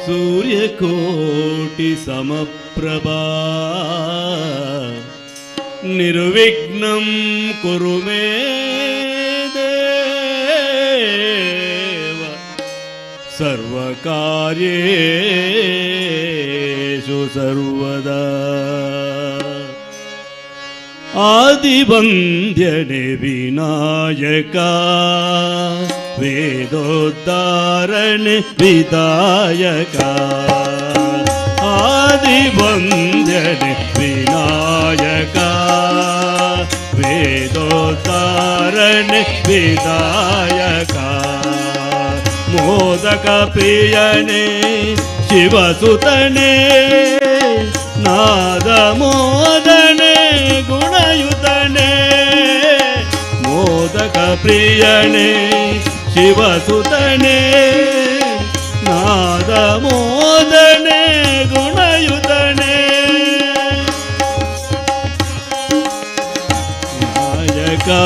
सूर्यकोटि समप्रभा निर्विघ्नं कुरु मे देव सर्वकार्येषु सर्वदा आदिवन्द्यने विनायका वेदोद्धारणे विधायका आदिवन्द्यने विनायका वेदोद्धारणे विधायका मोदक प्रियने शिवसुतने नादमोदने गुणयुतने मोदक प्रियने शिवसुतने नादमोदने गुणयुतने नायका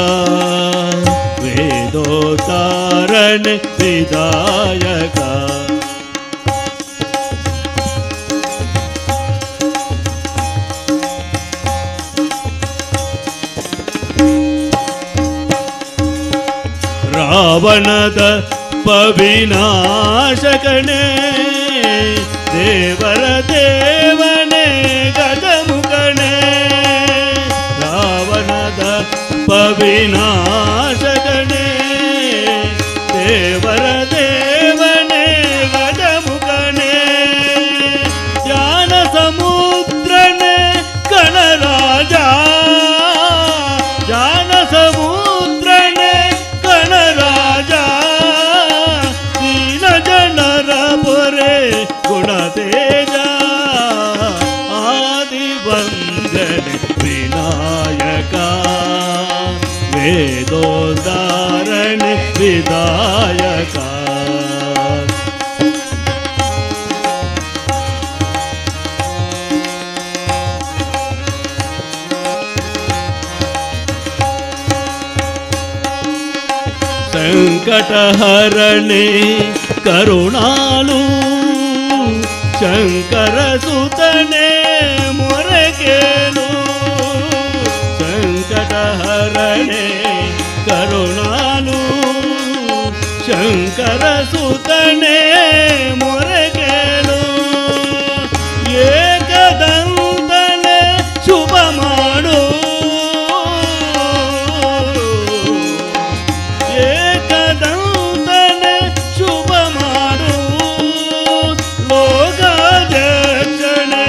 वेदोद्धारणे विधायका ರಾವಣದ ಪವಿನಾಶಕನೇ ದೇವರ ದೇವನೇ ಗಜಮುಖನೇ ರಾವಣದ ಪವಿನಾಶಕನೇ ದೇವರ ದೇವನೇ ಗಜಮುಖನೇ ಜ್ಞಾನ ಸಮುದ್ರನೇ ಕಣರಾಜ ಜ್ಞಾನ ಸಮುದ್ರನೇ ಕಣರಾಜ ದೀನ ಜನರ ಪೊರೆ ಗುಣತೇಜ ಆದಿವಂದನೆ ವಿನಾಯಕ ವೇದೋದ್ಧಾರಣೆ ವಿಧಾಯಕ ಸಂಕಟಹರಣೆ ಕರುಣಾಳು ಶಂಕರ ಸುತನೆ ಮೊರೆಗೇನು ಸಂಕಟಹರಣೆ ಕರುಣಾಳು ಶಂಕರ ಸುತನೆ ಮೊರೆಗೇನು ಏಕದಂತನೆ ಶುಭ ಮಾಡು ಏಕದಂತನೆ ಶುಭ ಮಾಡು ಲೋಕದಕ್ಷಣೆ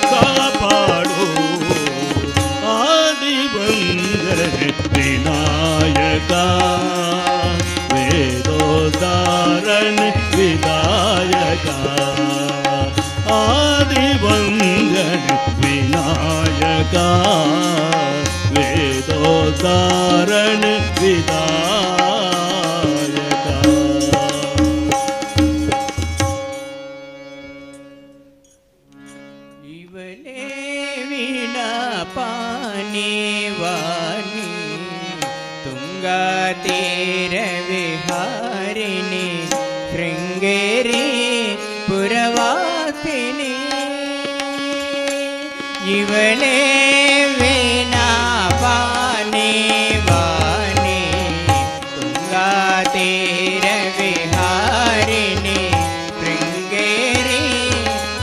ಕಾಪಾಡು ಆದಿವಂದನೆ ವಿನಾಯಕ ವೇದೋದ್ಧಾರಣೆ ವಿಧಾಯಕ ಆದಿವಂದನೆ ವಿನಾಯಕ ವೇದೋದ್ಧಾರಣೆ ವಿಧಾಯಕ ಇವನೇ ವೀಣಾಪಾನಿ ವಾಣಿ ತುಂಗಾತೀರ ವಿಹಾರಿಣಿ ಶೃಂಗೇರಿ ಪುರವಾಸಿನಿ ಇವಳೇ ವೀಣಾಪಾನಿ ವಾಣಿ ತುಂಗಾತೀರ ವಿಹಾರಿಣಿ ಶೃಂಗೇರಿ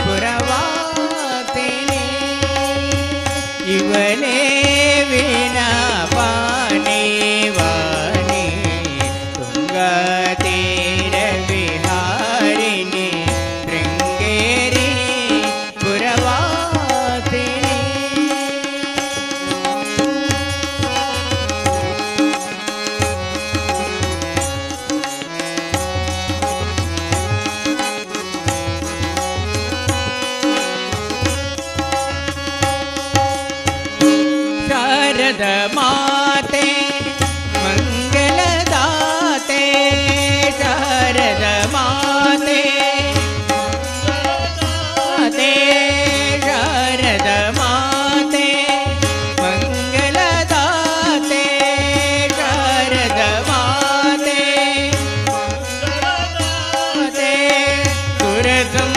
ಪುರವಾಸಿನಿ ಇವಳೇ ವೀಣಾಪಾನಿ ವಾಣಿ ತುಂಗಾತೀರ ವಿಹಾರಿಣಿ ಶೃಂಗೇರಿ ಪುರವಾಸಿನಿ ಶಾರದ ಮಾತೆ ಮಂಗಲದಾತೆ ಶಾರದ ಮಾತೆ ಶಾರದ ಮಾತೆ ಮಂಗಲದಾತೆ ಶಾರದ ಮಾತೆ ಸುರಸಂ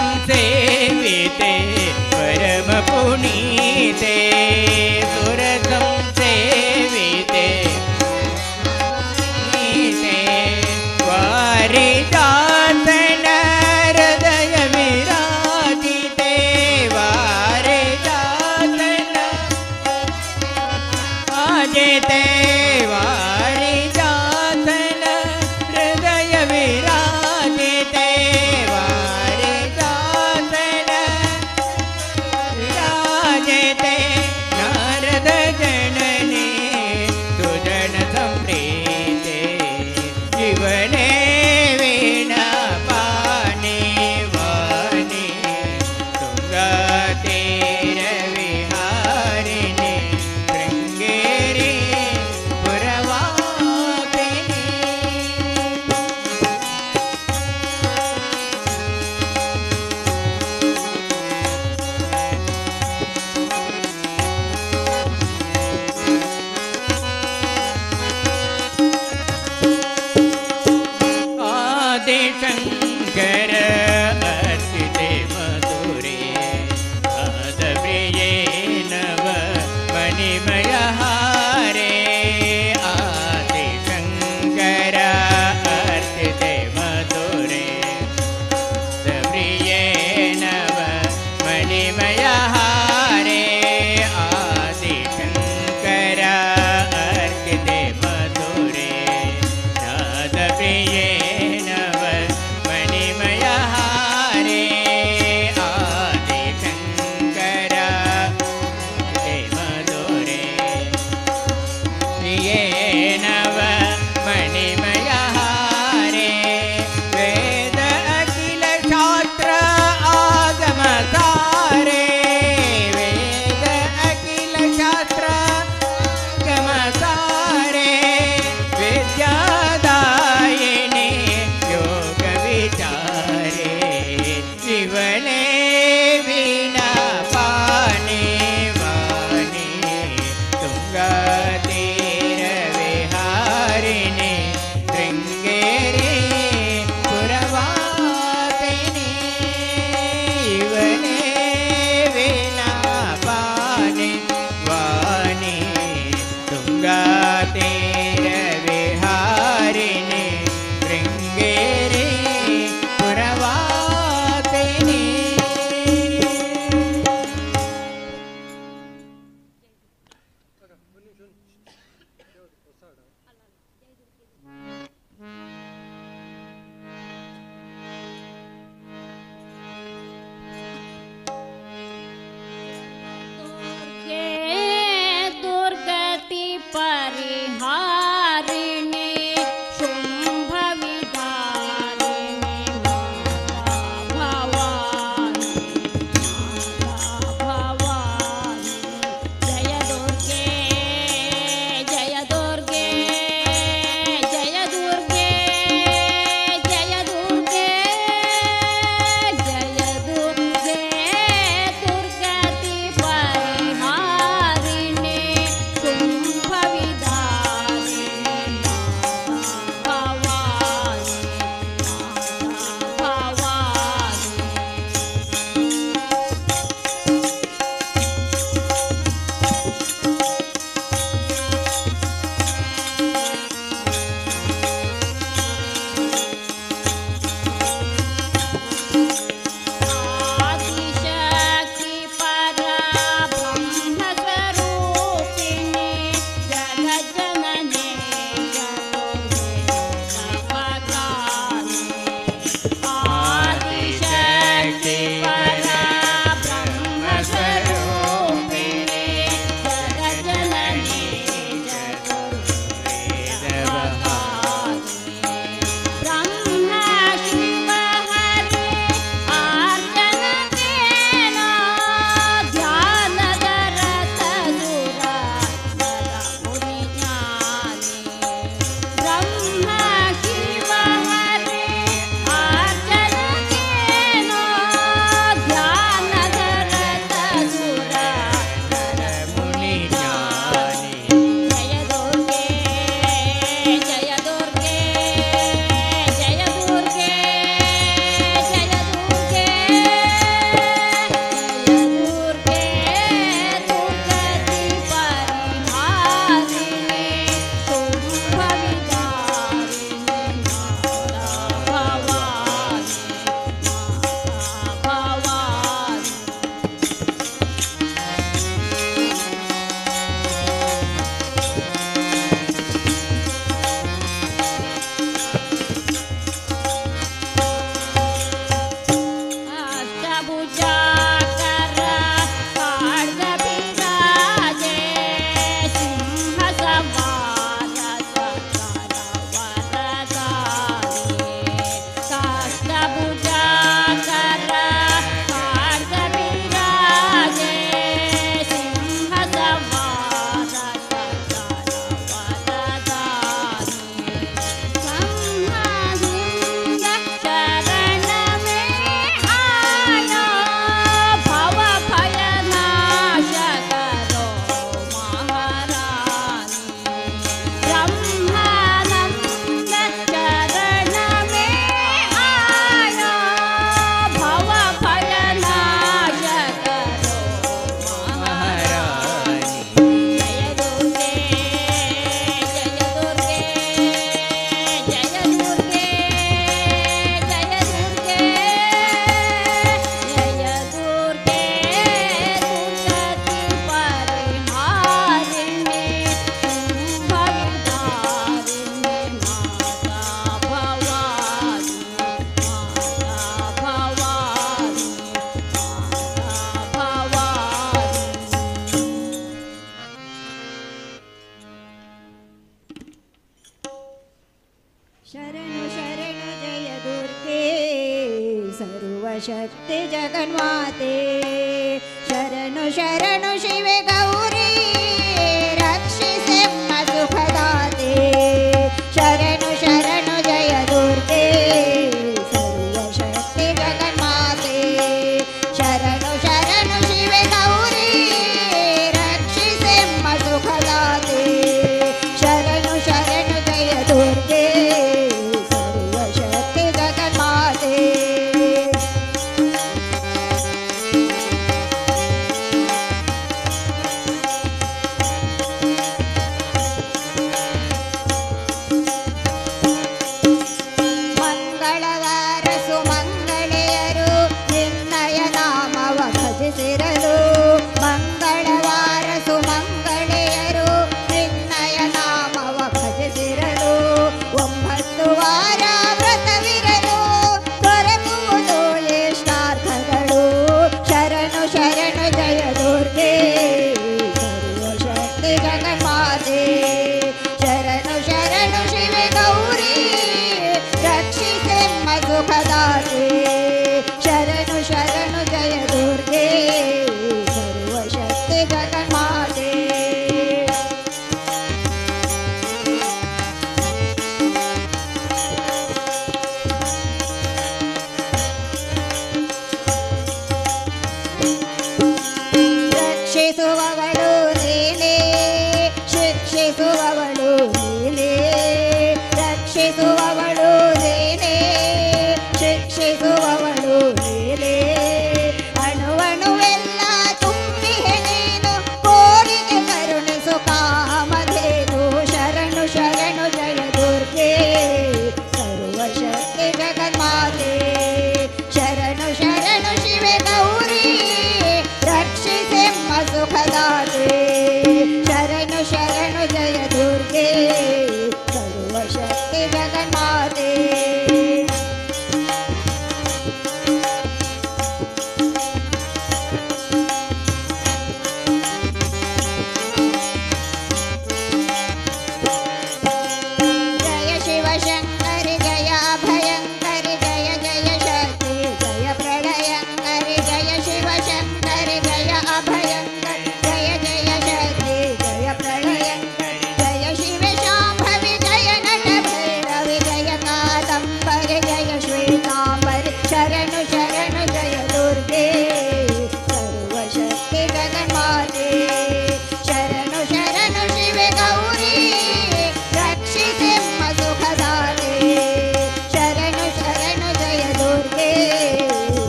ಶರಣು ಶರಣು ಜಯ ದುರ್ಗೆ ಸರ್ವಶಕ್ತಿ ಜಗನ್ಮಾತೆ ಶರಣು ಶರಣು ಶಿವೆ ಗೌರಿ ರಕ್ಷಿಸೆಮ್ಮ ಸುಖದಾತೆ ಶರಣು ಶರಣು ಜಯ ದುರ್ಗೆ ಸರ್ವಶಕ್ತಿ ಜಗನ್ಮಾತೆ ಶರಣು ಶರಣು ಶಿವೆ ಗೌರಿ ರಕ್ಷಿಸೆಮ್ಮ ಸುಖದಾತೆ ಶರಣು ಶರಣು ಜಯ ದುರ್ಗೆ ಸರ್ವಶಕ್ತಿ ಜಗನ್ಮಾತೆ ಮಂಗಳವಾರ ಸುಮಂಗಳೆಯರು ನಿನ್ನಯ ನಾಮವ ಭಜಿಸಿರಲು ಮಂಗಳವಾರ ಸುಮಂಗಳೆಯರು ನಿನ್ನಯ ನಾಮವ ಭಜಿಸಿರಲು 9 ವಾರ ವ್ರತವಿರಲು ದೊರಕುವುದು ಇಷ್ಟಾರ್ಥಗಳು ಶರಣು ಶರಣು ಜಯ ದುರ್ಗೆ ಸರ್ವಶಕ್ತಿ ಜಗನ್ಮಾತೆ ಶರಣು ಶರಣು ಶಿವೆ ಗೌರಿ ರಕ್ಷಿಸೆಮ್ಮ ಸುಖದಾತೆ ಶರಣು ಶರಣು ಜಯ ದುರ್ಗೆ ಸರ್ವಶಕ್ತಿ ಜಗನ್ಮಾತೆ ರಕ್ಷಿಸುವವಳು ನೀನೇ ಶಿಕ್ಷಿಸುವವಳು ನೀನೇ ರಕ್ಷಿಸುವವಳು ನೀನೇ ಶಿಕ್ಷಿಸುವವಳು ನೀನೇ ಅಣುವಣುವೆಲ್ಲ ತುಂಬಿಹೆ ನೀನು ಕೋರಿಕೆ ಕರುಣಿಸು ಕಾಮಧೇನು ಶರಣು ಶರಣು ಜಯ ದುರ್ಗೆ ಸರ್ವಶಕ್ತಿ ಜಗನ್ಮಾತೆ ಶರಣು ಶರಣು ಶಿವೆ ಗೌರಿ ರಕ್ಷಿಸೆಮ್ಮ ಸುಖದಾತೆ ಶರಣು ಶರಣು ಜಯ ದುರ್ಗೆ ಸರ್ವಶಕ್ತಿ ಜಗನ್ಮಾತೆ ಜಯ ಶಿವಶಂಕರಿ ಜಯ ಅಭಯಂಕರಿ ಜಯ ಜಯ ಶಕ್ತಿ ಜಯ ಪ್ರಳಯಂಕರಿ ಜಯ ಶಿವಶಂಕರಿ ಜಯ ಅಭಯಂಕರಿ ಜಯ ಜಯ ಶಕ್ತಿ ಜಯ ಪ್ರಳಯಂಕರಿ ಜಯ ಶಿವ ಶಾಂಭವಿ ಜಯ ನಟ ಭೈರವಿ ಜಯ ಕಾದಂಬರಿ ಜಯ ಶ್ವೇತಾಂಬರಿ ಶರಣು ಶರಣು ಜಯ ದುರ್ಗೆ ಸರ್ವಶಕ್ತಿ ಜಗನ್ಮಾತೆ ಶರಣು ಶರಣು ಶಿವೆ ಗೌರಿ ರಕ್ಷಿಸೆಮ್ಮ ಸುಖದಾತೆ ಶರಣು ಶರಣು ಜಯ ದುರ್ಗೆ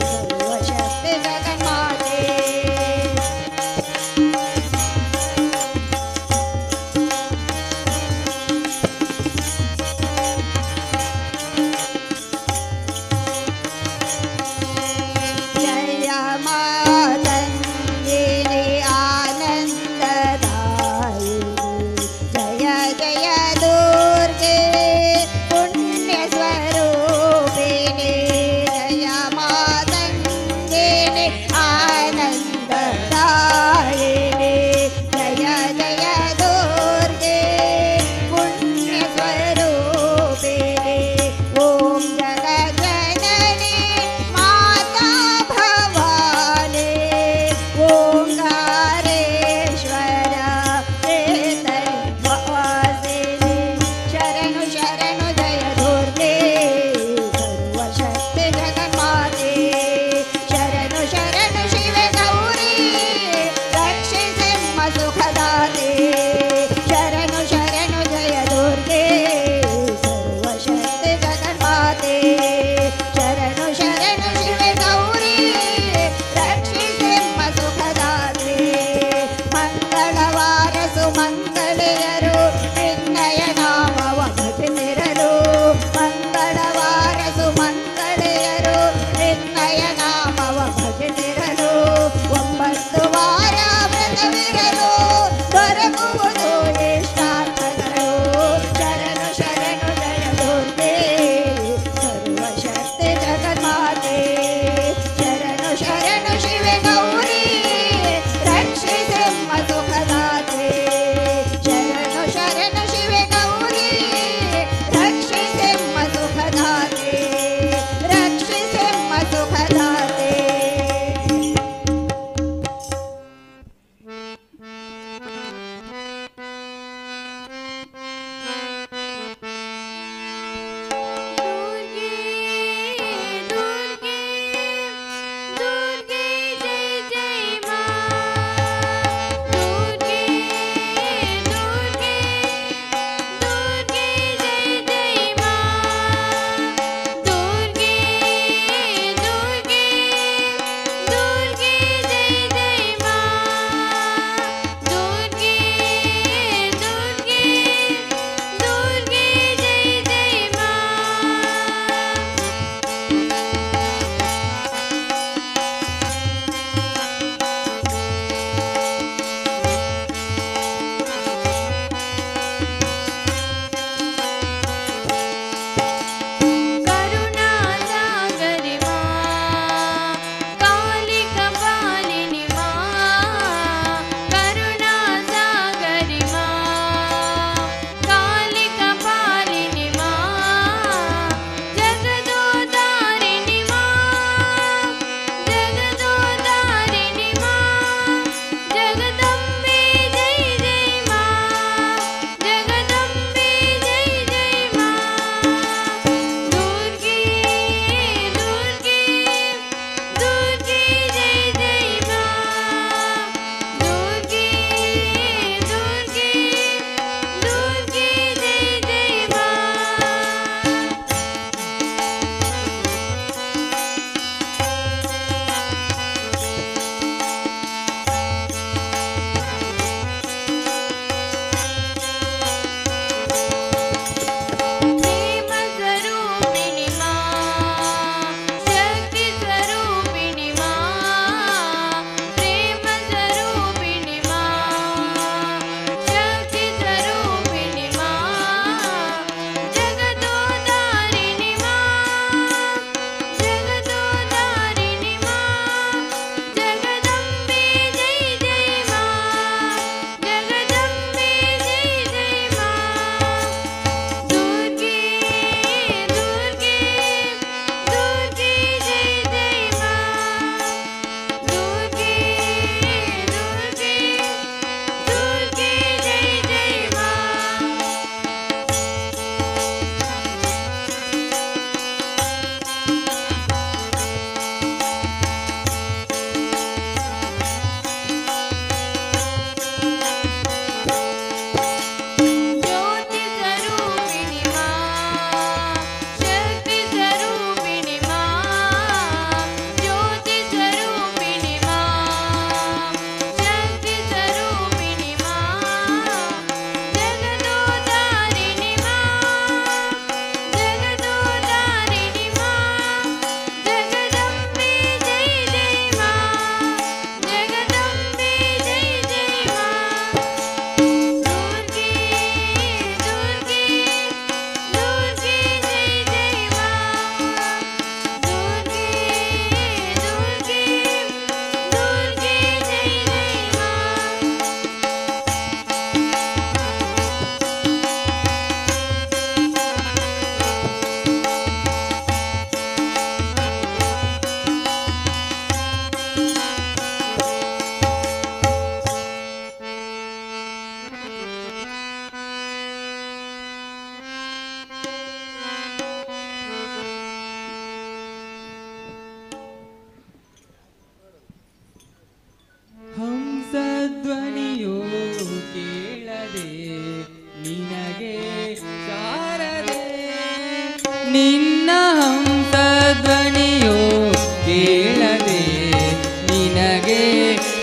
ಸರ್ವಶಕ್ತಿ ಜಗನ್ಮಾತೆ ಜಯ ಮಾತಂಗಿನಿ ಆನಂದದಾಯಿನಿ ಜಯ ಜಯ ದುರ್ಗೆ ಪುಣ್ಯ ಸ್ವರೂಪಿಣಿ ಜಯ ಮಾತಂಗಿನಿ ಆನಂದದಾಯಿನಿ ಜಯ ಜಯ ದುರ್ಗೆ ಪುಣ್ಯ ಸ್ವರೂಪಿಣಿ ಓಂ ಜಗಜ್ಜನನಿ ಮಾತಾ ಭವಾನಿ ಓಂಕಾರೇಶ್ವರ ಚೇತನವಾಸಿನಿ ಶರಣು ಶರಣು ಜಯ ದುರ್ಗೆ ಸರ್ವಶಕ್ತಿ ಜಗನ್ಮಾತೆ ಶರಣು ಶರಣು ಶಿವೆ ಗೌರಿ ರಕ್ಷಿಸೆಮ್ಮ ಸುಖದಾತೆ ಶರಣು ಶರಣು ಜಯ ದುರ್ಗೆ ಸರ್ವಶಕ್ತಿ ಜಗನ್ಮಾತೆ ಶರಣು ಶರಣು ಶಿವೆ ಗೌರಿ ರಕ್ಷಿಸೆಮ್ಮ ಸುಖದಾತೆ ಮಂಗಳವಾರ ಸುಮಂಗಳೆಯರು ನಿನ್ನಯ ನಾಮವ ಭಜಿಸಿರಲು ನಿನ್ನ ಹಂಸಧ್ವನಿಯೋ ಕೇಳದೆ ನಿನಗೆ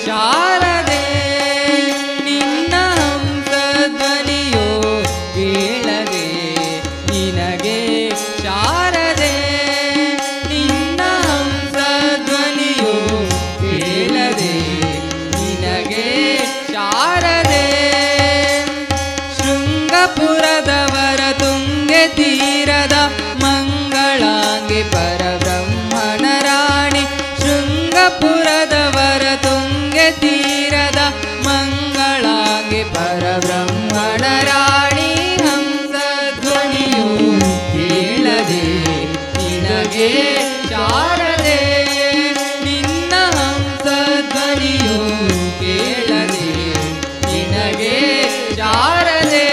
ಶಾರದೆ ನಿನ್ನ ಹಂಸಧ್ವನಿಯೋ ಕೇಳದೆ ನಿನಗೆ ಶಾರದೆ ನಿನ್ನ ಹಂಸಧ್ವನಿಯೋ ಕೇಳದೆ ನಿನಗೆ ಶಾರದೆ ಶೃಂಗಪುರದವರ ತುಂಗೆ ತೀರದ ಮಂಗಳಾಂಗಿ ಪರಬ್ರಹ್ಮಣ ರಾಣಿ ಶೃಂಗಪುರದವರ ತುಂಗೆ ತೀರದ ಮಂಗಳಾಂಗಿ ಪರಬ್ರಹ್ಮಣ ರಾಣಿ ಹಂಸಧ್ವನಿಯು ಕೇಳದೆ ನಿನಗೆ ಶಾರದೆ ನಿನ್ನ ಹಂಸಧ್ವನಿಯು ಕೇಳದೆ ನಿನಗೆ ಶಾರದೆ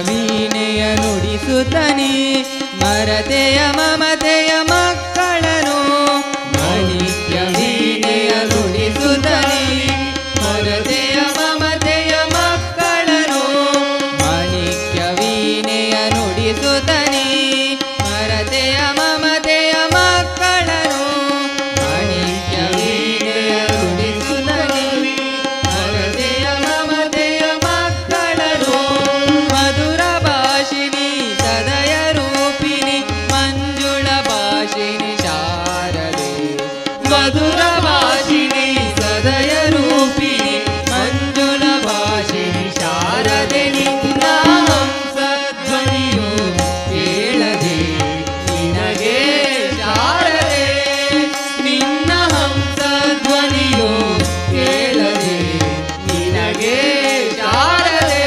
ವೀಣೆಯ ನುಡಿಸುತ್ತನಿ ಮರತೆಯ ಮಮತೆಯ ಮಕ್ಕಳನು ಮಾಣಿಕ್ಯ ವೀಣೆಯ ನುಡಿಸುತ್ತನಿ ಮರತೆಯ ಮಮತೆಯ ಮಕ್ಕಳನು ಮಾಣಿಕ್ಯ ವೀಣೆಯ ನುಡಿಸುತ್ತನಿ ಮರತೆಯ ಮಮತೆಯ ಮಕ್ಕಳನು ಮಾಣಿಕ್ಯ ವೀಣೆಯ ನುಡಿಸುತ್ತನಿ ಮರತೆಯ ಮಮತೆಯ ಮಕ್ಕಳನು ಮಧುರ ಭಾಷಿಣಿ ಸದಯ ರೂಪಿಣಿ ಮಂಜುಳ ಭಾಷಿಣಿ ಶಾರದೆ ಮಧುರ ಭಾಷಿಣಿ ಸದಯ ರೂಪಿಣಿ ಮಂಜುಳ ಭಾಷಿಣಿ ಶಾರದೆ ನಿನ್ನ ಹಂಸಧ್ವನಿಯು ಕೇಳದೆ ನಿನಗೆ ಶಾರದೆ ನಿನ್ನ ಹಂಸಧ್ವನಿಯು ಕೇಳದೆ ನಿನಗೆ ಶಾರದೆ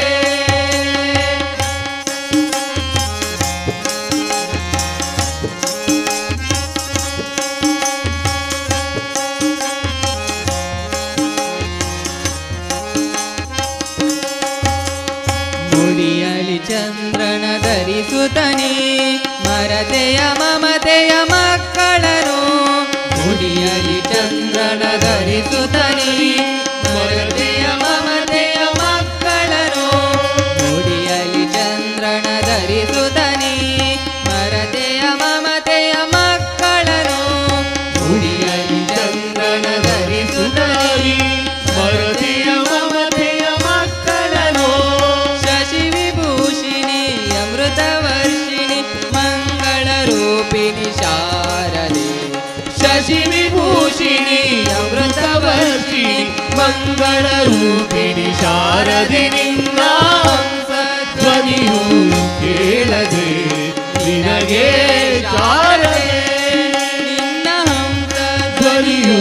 ಮುಡಿಯಲಿ ಚಂದ್ರನ ಧರಿಸುತ್ತನಿ ಮರತೆಯ ಮಮತೆಯ ಮಕ್ಕಳನು ಮುಡಿಯಲಿ ಚಂದ್ರನ ಧರಿಸುತ್ತನಿ ಮರತೆಯ ಮಮತೆಯ ಮಕ್ಕಳನು ಮುಡಿಯಲಿ ಚಂದ್ರನ ಧರಿಸುತ್ತನಿ ಮರತೆಯ ಮಮತೆಯ ಮಕ್ಕಳನು ಮುಡಿಯಲಿ ಚಂದ್ರನ ಧರಿಸುತ್ತನಿ ಮರತೆಯ ಮಮತೆಯ ಮಕ್ಕಳನು ಶಶಿ ವಿಭೂಷಿಣಿ ಅಮೃತವರ್ಷಿಣಿ ಮಂಗಳ ರೂಪಿಣಿ ಶಾರದೆ ಶಶಿ ವಿಭೂಷಿಣಿ ಅಮೃತವರ್ಷಿಣಿ ಮಂಗಳ ರೂಪಿಣಿ ಶಾರದೆ ನಿನ್ನ ಹಂಸಧ್ವನಿಯು ಕೇಳದೆ ನಿನಗೆ ಶಾರದೆ ನಿನ್ನ ಧ್ವನಿಯು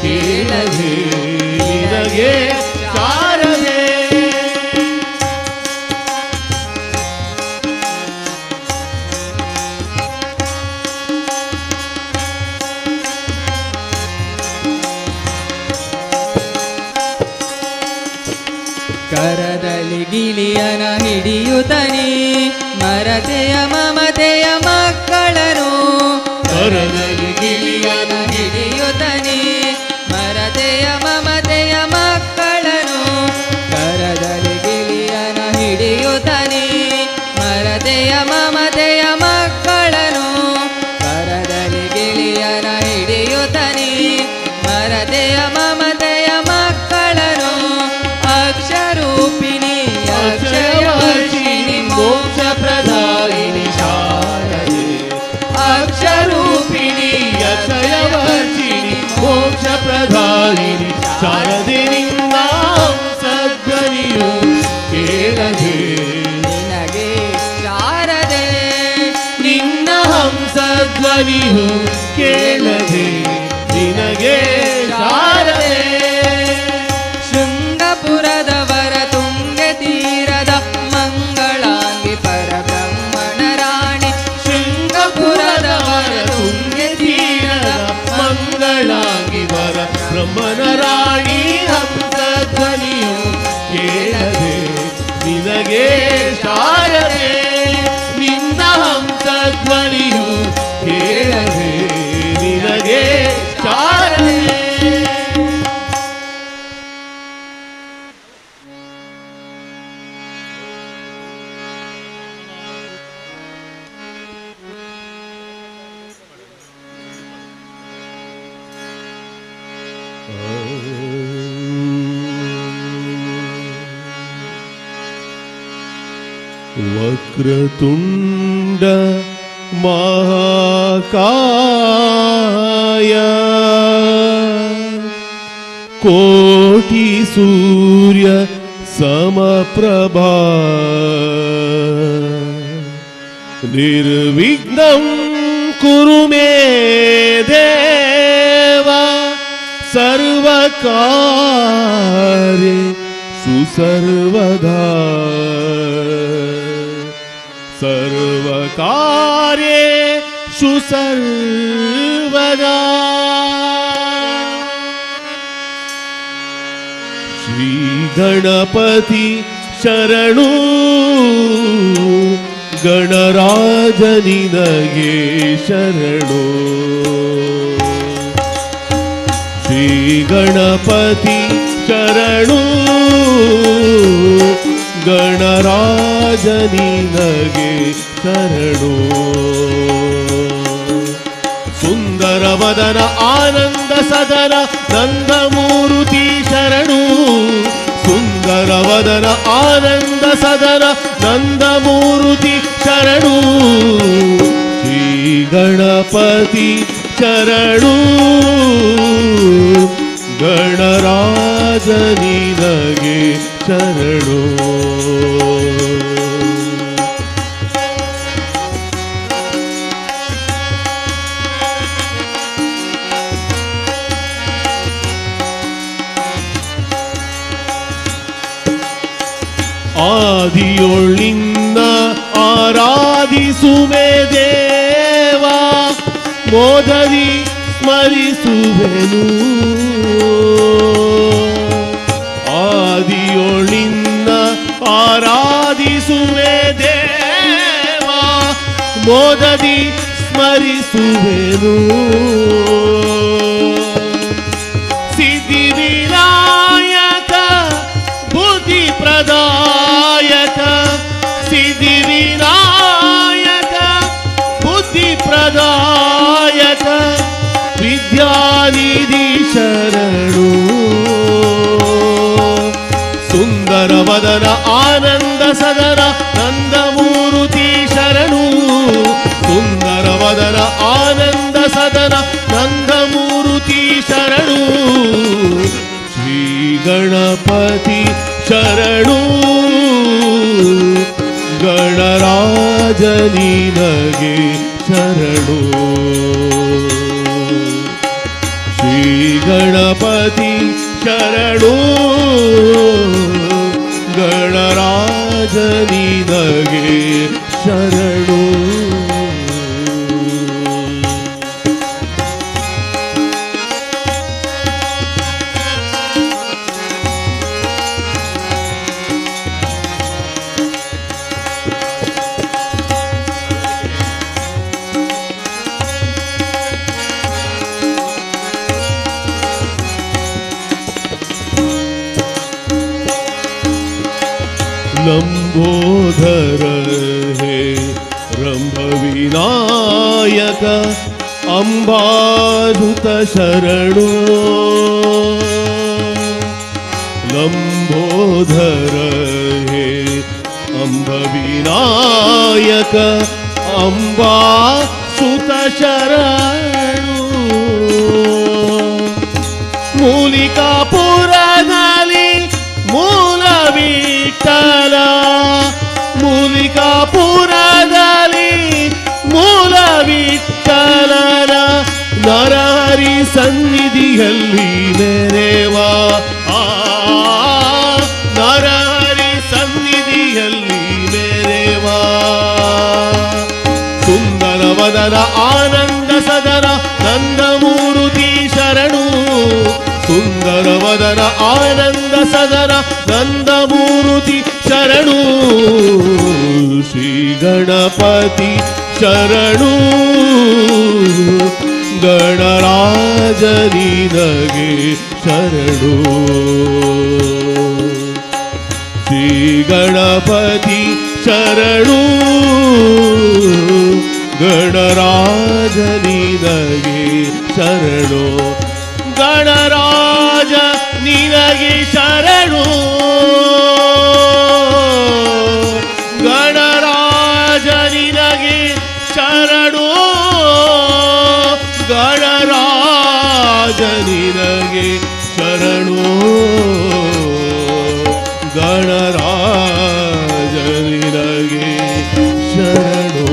ಕೇಳದೆ ನಿನಗೆ ಶಾರದೆ ಕರದಲ್ಲಿ ಗಿಳಿಯನ ಹಿಡಿಯುತ್ತನಿ ಮರತೆಯ ಮಮತೆಯ ಮಕ್ಕಳನು ಕರದಲ್ಲಿ ಗಿಳಿಯನ ಹಿಡಿಯುತ್ತನಿ ಮರತೆಯ ಮಮತೆಯ ಮಕ್ಕಳನು ಕರದಲ್ಲಿ ಗಿಳಿಯನ ಹಿಡಿಯುತ್ತನಿ ಮರತೆಯ ಮಮತೆಯ ಮಕ್ಕಳನು ಕರದಲ್ಲಿ ಗಿಳಿಯನ ಹಿಡಿಯುತ್ತನಿ ಮರತೆಯ ಮಮತೆಯ ಮಕ್ಕಳನು ಅಕ್ಷರೂಪಿಣಿ ಅಕ್ಷಯವರ್ಷಿಣಿ ಮೋಕ್ಷ ಪ್ರದಾಯಿನಿ ಶಾರದೆ ಅಕ್ಷರೂಪಿಣಿ ಅಕ್ಷಯವರ್ಷಿಣಿ ಮೋಕ್ಷ ಪ್ರದಾಯಿನಿ ಶಾರದೆ ನಿನ್ನ ಹಂಸಧ್ವನಿಯು ಕೇಳದೆ ನಿನಗೆ ಶಾರದೆ ನಿನ್ನ ಹಂಸಧ್ವನಿಯು ಕೇಳದೆ ನಿನಗೆ ಶಾರದೆ ಶೃಂಗಪುರದವರ ತುಂಗೆ ತೀರದ ಮಂಗಳಾಂಗಿ ಪರಬ್ರಹ್ಮಣ ರಾಣಿ ಶೃಂಗಪುರದವರ ತುಂಗೆ ತೀರದ ಮಂಗಳಾಗಿ ವರ ಬ್ರಹ್ಮನ ರಾಣಿ ಹಂಸಧ್ವನಿಯು ಕೇಳದೆ ನಿನಗೆ ಶಾರದೆ ನಿನ್ನ ವಕ್ರತುಂಡ ಮಹಾಕಾಯ ಕೋಟಿ ಸೂರ್ಯ ಸಮಪ್ರಭಾ ನಿರ್ವಿಘ್ನಂ ಕುರು ಮೇ ದೇವ ಸರ್ವಕಾರ್ಯೇಷು ಸರ್ವದಾ ಸರ್ವಕಾರ್ಯೇಷು ಸರ್ವದಾ ಶ್ರೀ ಗಣಪತಿ ಶರಣು ಗಣರಾಜ ನಿನಗೆ ಶರಣು ಶ್ರೀ ಗಣಪತಿ ಶರಣು ಗಣರಾಜ ನಿನಗೆ ಶರಣು ಸುಂದರ ವದನ ಆನಂದ ಸದನ ನಂದಮೂರುತಿ ಶರಣು ಸುಂದರ ವದನ ಆನಂದ ಸದನ ನಂದಮೂರುತಿ ಶರಣು ಶ್ರೀ ಗಣಪತಿ ಶರಣು ಗಣರಾಜ ನಿನಗೆ ಶರಣು ಆದಿಯೊಳಿಂದ ಆರಾಧಿಸುವೆ ದೇವ ಮೋದದಿ ಸ್ಮರಿಸುವೆನು ಆದಿಯೊಳಿಂದ ಆರಾಧಿಸುವೆ ದೇವ ಮೋದದಿ ಸ್ಮರಿಸುವೆನು ಸಿದ್ಧಿ ವಿನಾಯಕ ಬುದ್ಧಿ ಪ್ರದಾಯಕ ಸಿದ್ಧಿ ವಿನಾಯಕ ಬುದ್ಧಿ ಪ್ರದಾಯಕ ವಿದ್ಯಾನಿಧಿ ಶರಣು ಸುಂದರ ವದನ ಆನಂದ ಸದನ ನಂದಮೂರುತಿ ಶರಣು ಸುಂದರ ವದನ ಆನಂದ ಸದನ ನಂದಮೂರುತಿ ಶರಣು ಶ್ರೀ ಗಣಪತಿ ಶರಣು ಗಣರಾಜ ನಿನಗೆ ಶರಣು ಶ್ರೀ ಗಣಪತಿ ಶರಣು ಗಣರಾಜ ನಿನಗೆ ಶರಣು लंबोदर हे ರಂಭ ವಿನಾಯಕ ಅಂಬಾಧುತ ಶರಣು ಲಂಬೋದರ ಹೇ ಅಂಬ ವಿನಾಯಕ ಅಂಬಾಸುತ ಶರಣು ಮೂಲಿಕಾಪುರದಲ್ಲಿ ಮೂಲ ವಿಠಲ ಮೂಲಿಕಾಪುರದಲ್ಲಿ ಮೂಲ ವಿಠಲನ ನರಹರಿ ಸನ್ನಿಧಿಯಲ್ಲಿ ನೆರೆವ ನರಹರಿ ಸನ್ನಿಧಿಯಲ್ಲಿ ನೆರೆವ ಸುಂದರ ವದನ ಆನಂದ ಸದನ ನಂದಮೂರುತಿ ಶರಣು ಸುಂದರ ವದನ ಆನಂದ ಸದನ ನಂದಮೂರುತಿ ಶರಣು ಶ್ರೀ ಗಣಪತಿ ಶರಣು ಗಣರಾಜ ನಿನಗೆ ಶರಣು ಶ್ರೀ ಗಣಪತಿ ಶರಣು ಗಣರಾಜ ನಿನಗೆ ಶರಣು ಗಣರಾಜ ನಿನಗೆ ಶರಣು ಗಣರಾಜ ಶರಣು ಗಣರಾಜ ನಿನಗೆ ಶರಣು ಗಣರಾಜ ನಿನಗೆ ಶರಣು.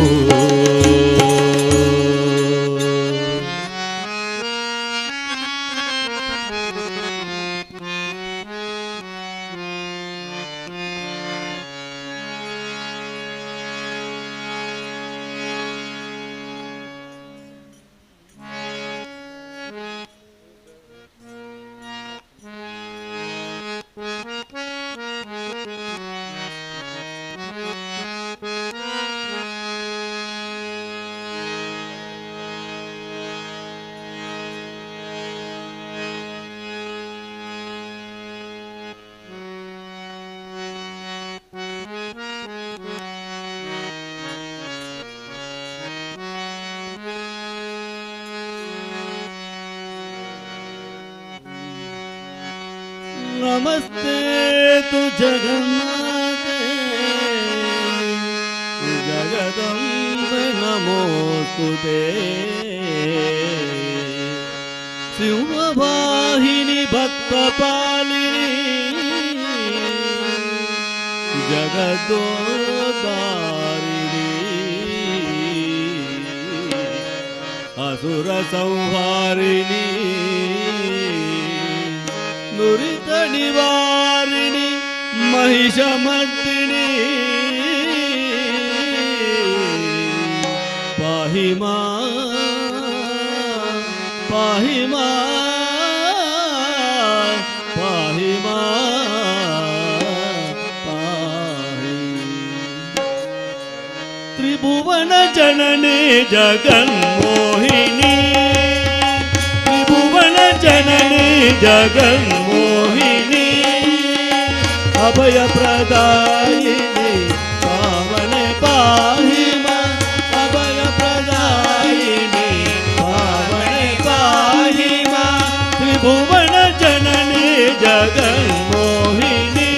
नमस्ते तु जगन्नाथे जगदम्बे नमोस्तुते सिंहवाहिनी भक्तपालिनी जगदोद्धारिणी असुर संहारिणी नुरित निवारिणी महिषमर्दिनी पाहि मां पाहि मां पाहि मां पाहि। त्रिभुवन जननी जगन्मोहिनी त्रिभुवन जननी जगन्मोहिनी अभय प्रदायिनी पावन पाहि मां अभय प्रदायिनी पावन पाहि मां त्रिभुवन जननी जगन्मोहिनी।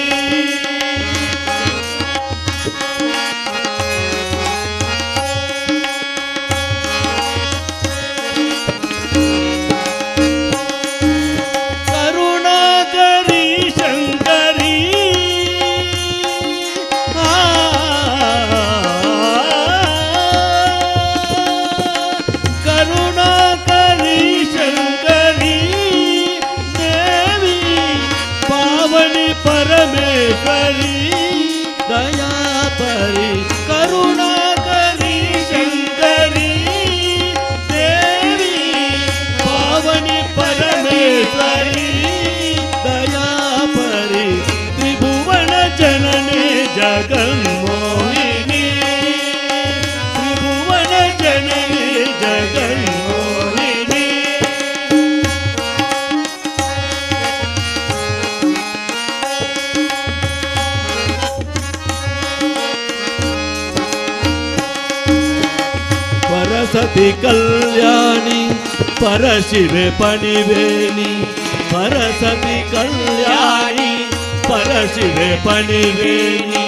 परमेश्वरी दया परी करुणा करी शंकरी देवी पावनी परमेश्वरी दया परी त्रिभुवन जननी जगन्मोहिनी त्रिभुवन जननी जगन्मोहिनी। परसति कल्याणी परशिवे पणिवेणी परसति कल्याणी परशिवे पणिवेणी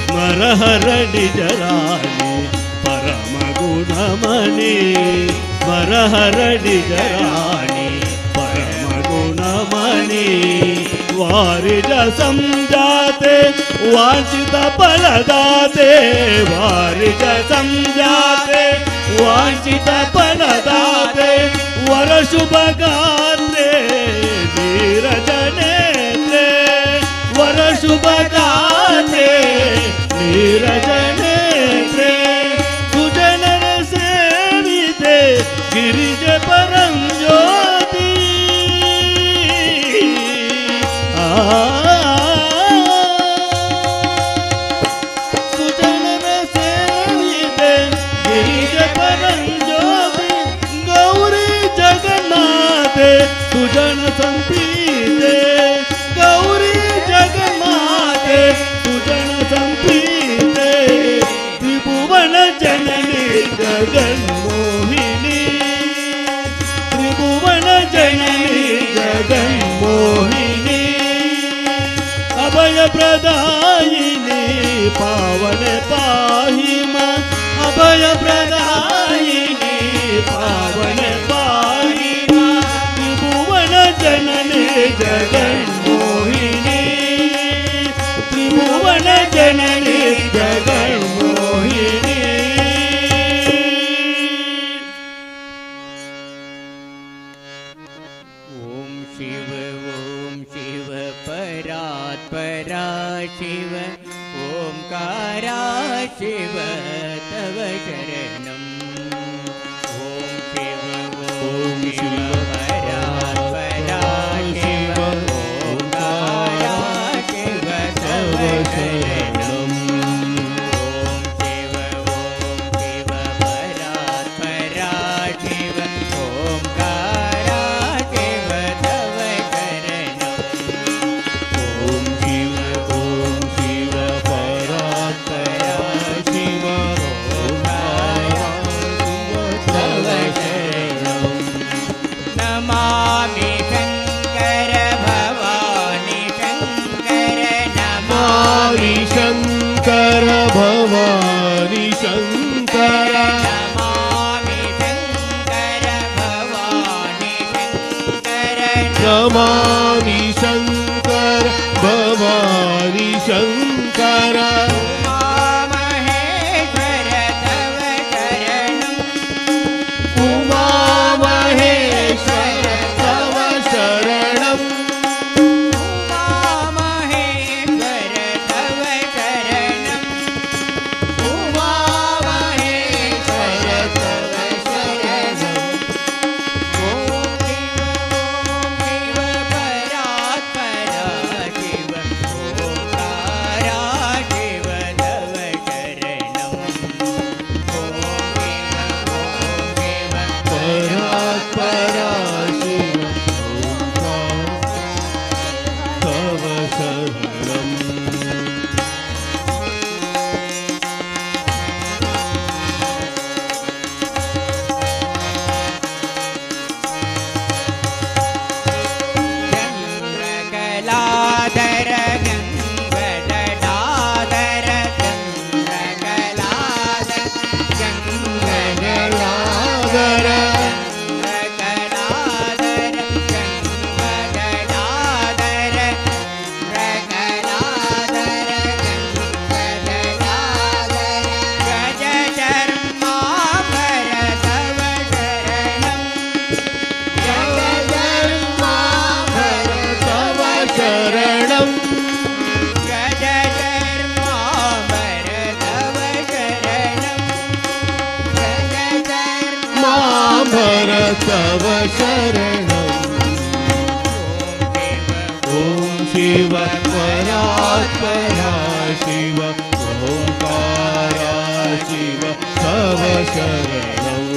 स्मरहर निजराणि परम गुणमणि स्मरहर निजराणि परम गुणमणि वारिज संजाते वांछित फलदाते वारिज संजाते वांछित फलदाते वर शुभगात्रे नीरज नेत्रे वर शुभगात्रे नीरज नेत्रे सुजनर सेविते गिरिज परम ज्योति सुजनर सेविते गिरिज परम ज्योति गौरी जगन्नाथे सुजन संपीते गौरी जगन्नाथे सुजन संपीते त्रिभुवन जननी जगन्मोहिनी त्रिभुवन जननी जगन्मोहिनी अभय प्रदायिनी पावन पाहि मां अभय प्रदायिनी जगन्मोहिनी त्रिभुवन जननी जगन्मोहिनी ओम शिव परात्परा शिव ओंकारा शिव तव शरणम् ओम शिव परात्परा शिव ओंकारा शिव तव शरणम् ओम शिव परात्परा शिव ओंकारा शिव तव शरणम् ओम शिव परात्परा शिव ओंकारा शिव तव शरणम् नमामि शंकर भवानी शंकर नमामि शंकर भवानी शंकर नमामि शंकर भवानी शंकर नमामि शंकर भवानी शंकर उमा महेश्वर तव शरणम् उमा महेश्वर तव शरणम् उमा महेश्वर तव शरणम् उमा महेश्वर तव शरणम् ओम शिव परात्परा शिव ओंकारा शिव तव शरणम् ओम शिव परात्परा शिव ओंकारा तव शरणम् चन्द्रकलाधर गङ्गदडाधर चन्द्रकलाधर गङ्गाधर चन्द्रकलाधर गङ्गदडाधर चन्द्रकलाधर गङ्गदडाधर गजधर्माभर तव शरणम् जगधर्माभर तव शरणम् गजधर्माभर तव शरणम् माभर तव शरणम् ॐ शिव परात्परा शिव ओंकारा शिव तव शरणम्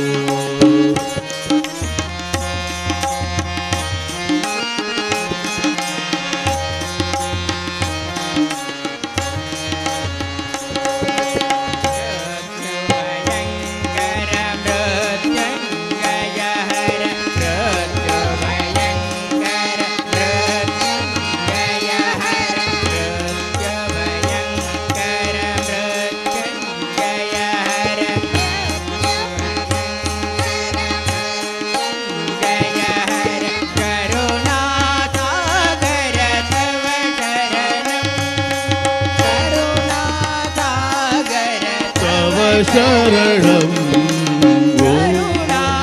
भयङ्कर मृत्युञ्जय हर मृत्युभयङ्कर मृत्युञ्जय हर मृत्युभयङ्कर मृत्युञ्जय हर मृत्युञ्जय हर करुणासागर तव शरणम् करुणासागर तव शरणम्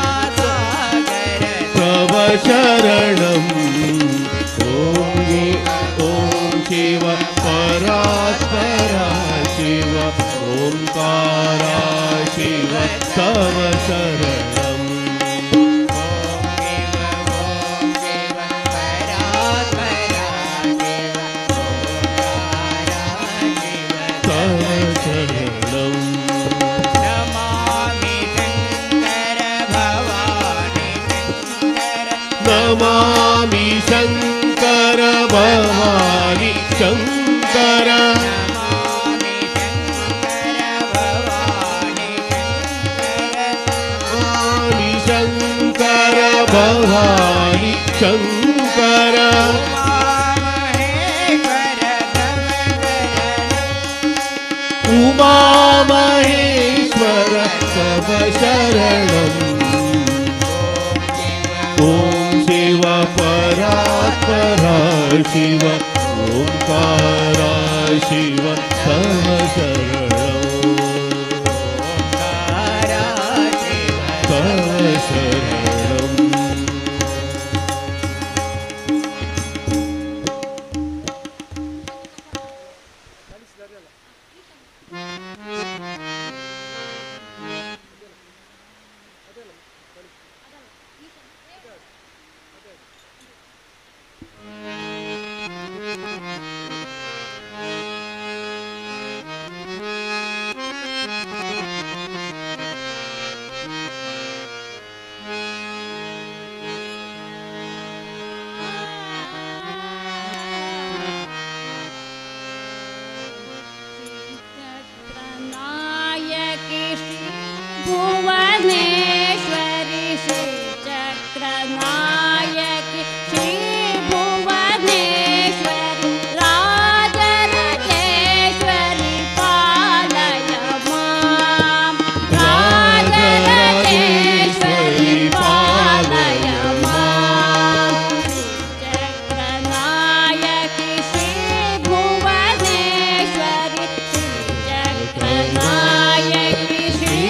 करुणासागर तव शरणम् ॐ शिव परात्परा शिव ओंकारा शिव तव शरणम् तव शरणम् नमामि शंकर भवानी शंकर भवानी शंकर भवानी शंकर उमा महेश्वर तव शरणम् ॐ शिव परात्परा शिव ओंकारा शिव तव शरणं तव शरणं भुवनेश्वरी श्री चक्रनायकी श्री भुवनेश्वरी राजराजेश्वरी पालय मां राजराजेश्वरी पालय मां चक्रनायकी श्री भुवनेश्वरी चक्रनायकी श्री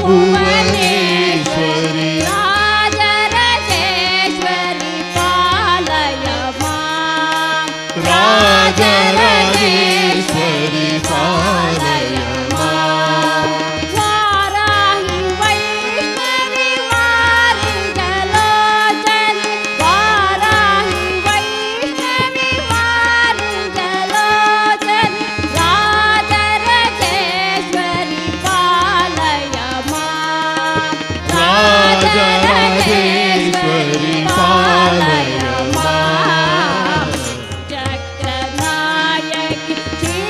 भुवनेश्वरी राजराजेश्वरी पालय मां राजराजेश्वरी पालय मां वाराहि वैष्णवी वारिजलोचनि वाराहि वैष्णवी वारिजलोचनि राजराजेश्वरी पालय मां राजराजेश्वरी पालय मां चक्रनायकी श्री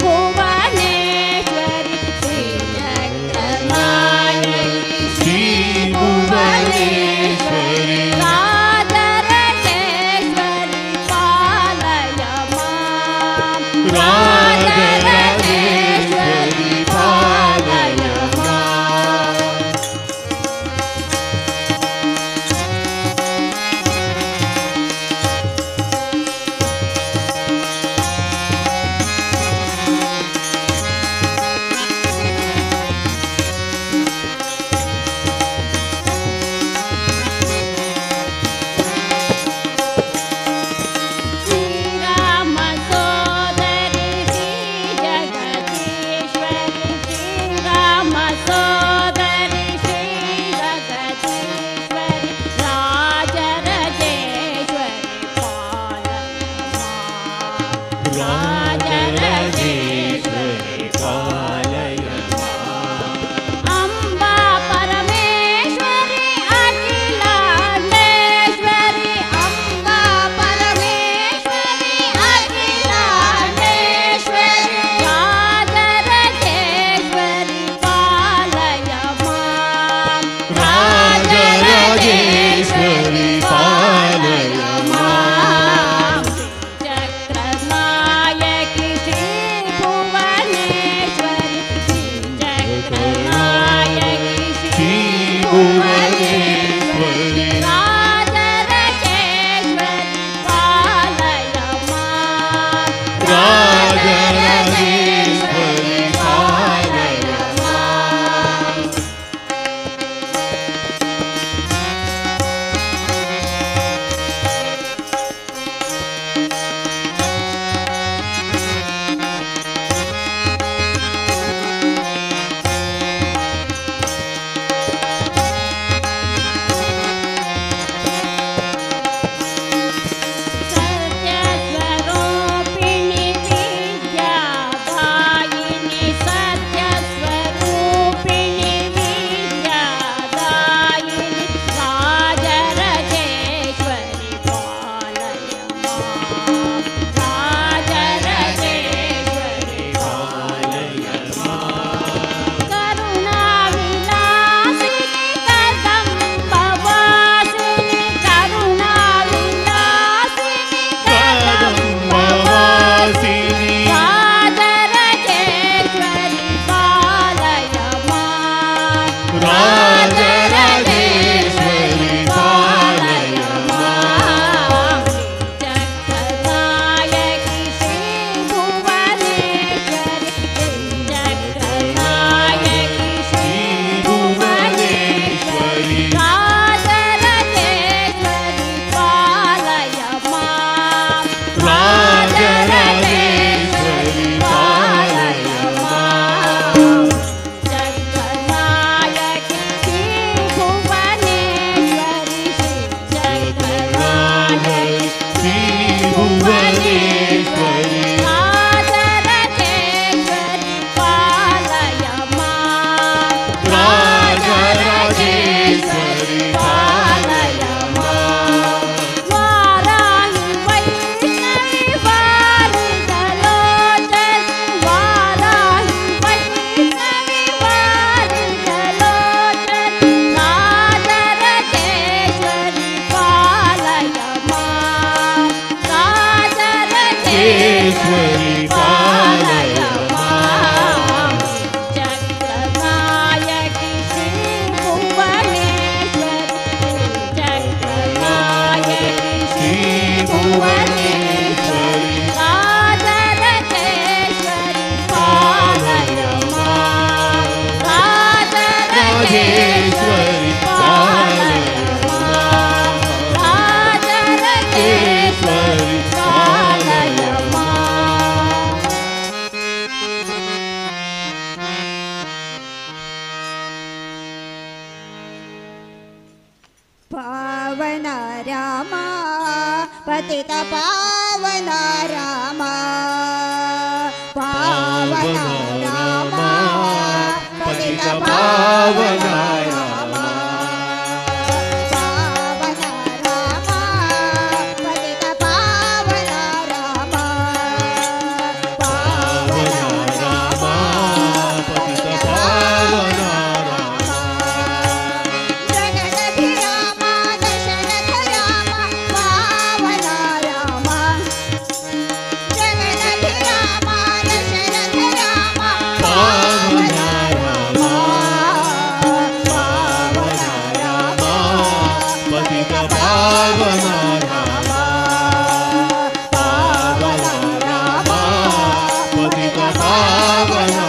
भुवनेश्वरी श्री चक्रनायकी श्री भुवनेश्वरी राजराजेश्वरी पालय मां राजराजेश्वरी पालय मां श्रीराम सोदरी श्री जगदीश्वरी श्रीराम सोदरी श्री जगदीश्वरी राजराजेश्वरी पालय मां राजराजेश्वरी पालय अम्बा परमेश्वरी अखिलांडेश्वरी अम्बा परमेश्वरी अखिलांडेश्वरी राजराजेश्वरी पालय मां राजराजेश्वरी पालय मां चक्रनायकी श्री भुवनेश्वरी श्री चक्रनायकी श्री भुवनेश्वरी राजराजेश्वरी पालय मां राजराजेश्वरी पालय मां सत्यस्वरूपिणी विद्यादायिनी सत्यस्वरूपिणी विद्यादायिनी राजराजेश्वरी पालय मां राजराजेश्वरी पालय करुणाविलासिनी कदम्बवासिनी करुणाविलासिनी कदम्बवासिनी राजराजेश्वरी पालय मां राजराजेश्वरी पालय मां चक्रनायकी राजेश्वरी पालय मां चक्रनायकी श्री भुवनेश्वरी चक्रनायकी श्री भुवनेश्वरी राजराजेश्वरी पालय मां राजराजेश्वरी पालय मां राजराजेश्वरी पालय मां पावन रामा पतित पावन रामा पावन रामा पतित पावन रामा पावन रामा पतित पावन रामा पावन रामा पतित पावन जगदपि रामा दशरथ रामा पावन रामा जगदपि रामा दशरथ रामा पावन रामा पावन रामा पतित पावन रामा पावन रामा पतित पावन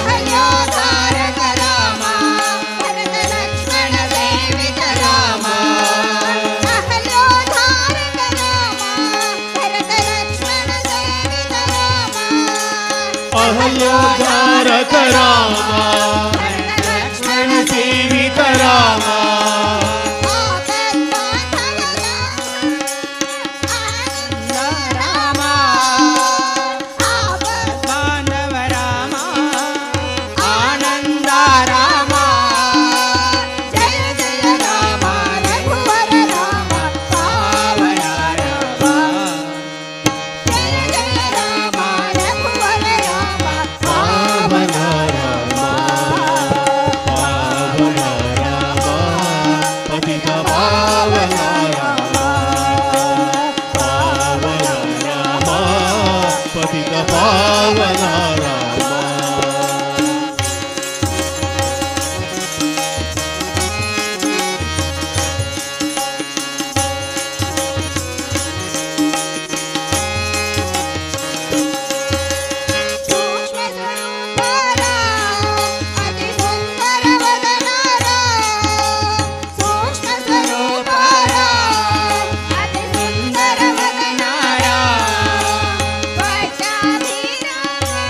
सहयोधारक रामा भरत लक्ष्मण सेवित रामा सहयोधारक रामा भरत लक्ष्मण सेवित रामा अहल्योद्धारक रामा भरत लक्ष्मण सेवित रामा बांधव रामा आनंद रामा जय जय रामा रघुवर रामा पावन रामा जय जय रामा रघुवर रामा पावन रामा पावन रामा पतित पावन रामा पावन रामा पतित पावन रामा सूक्ष्म स्वरूपारा अति सुंदर वदनारा सूक्ष्म स्वरूपारा अति सुंदर वदनारा पट्टाभिरामा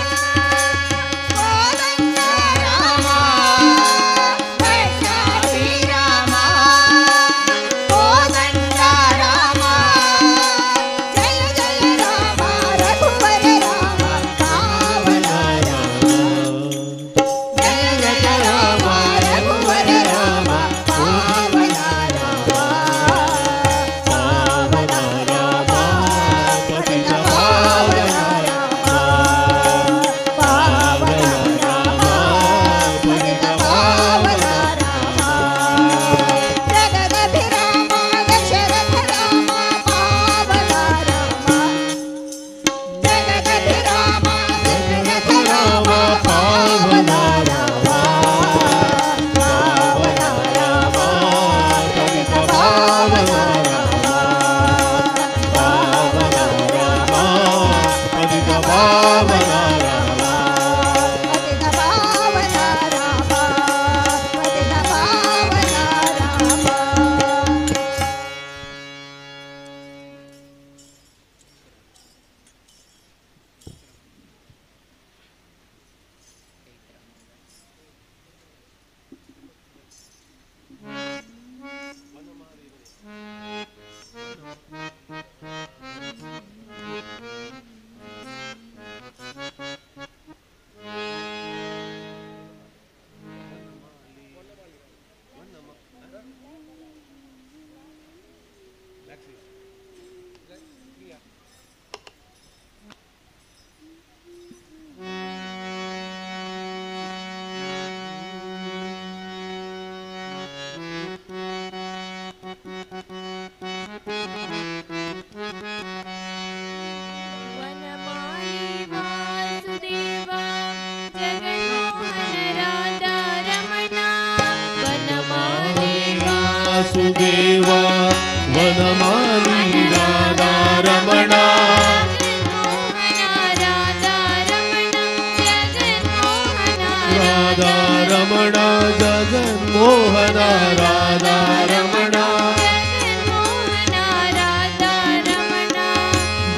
ಜಗನ್ಮೋಹನ ರಾಧಾರಮಣ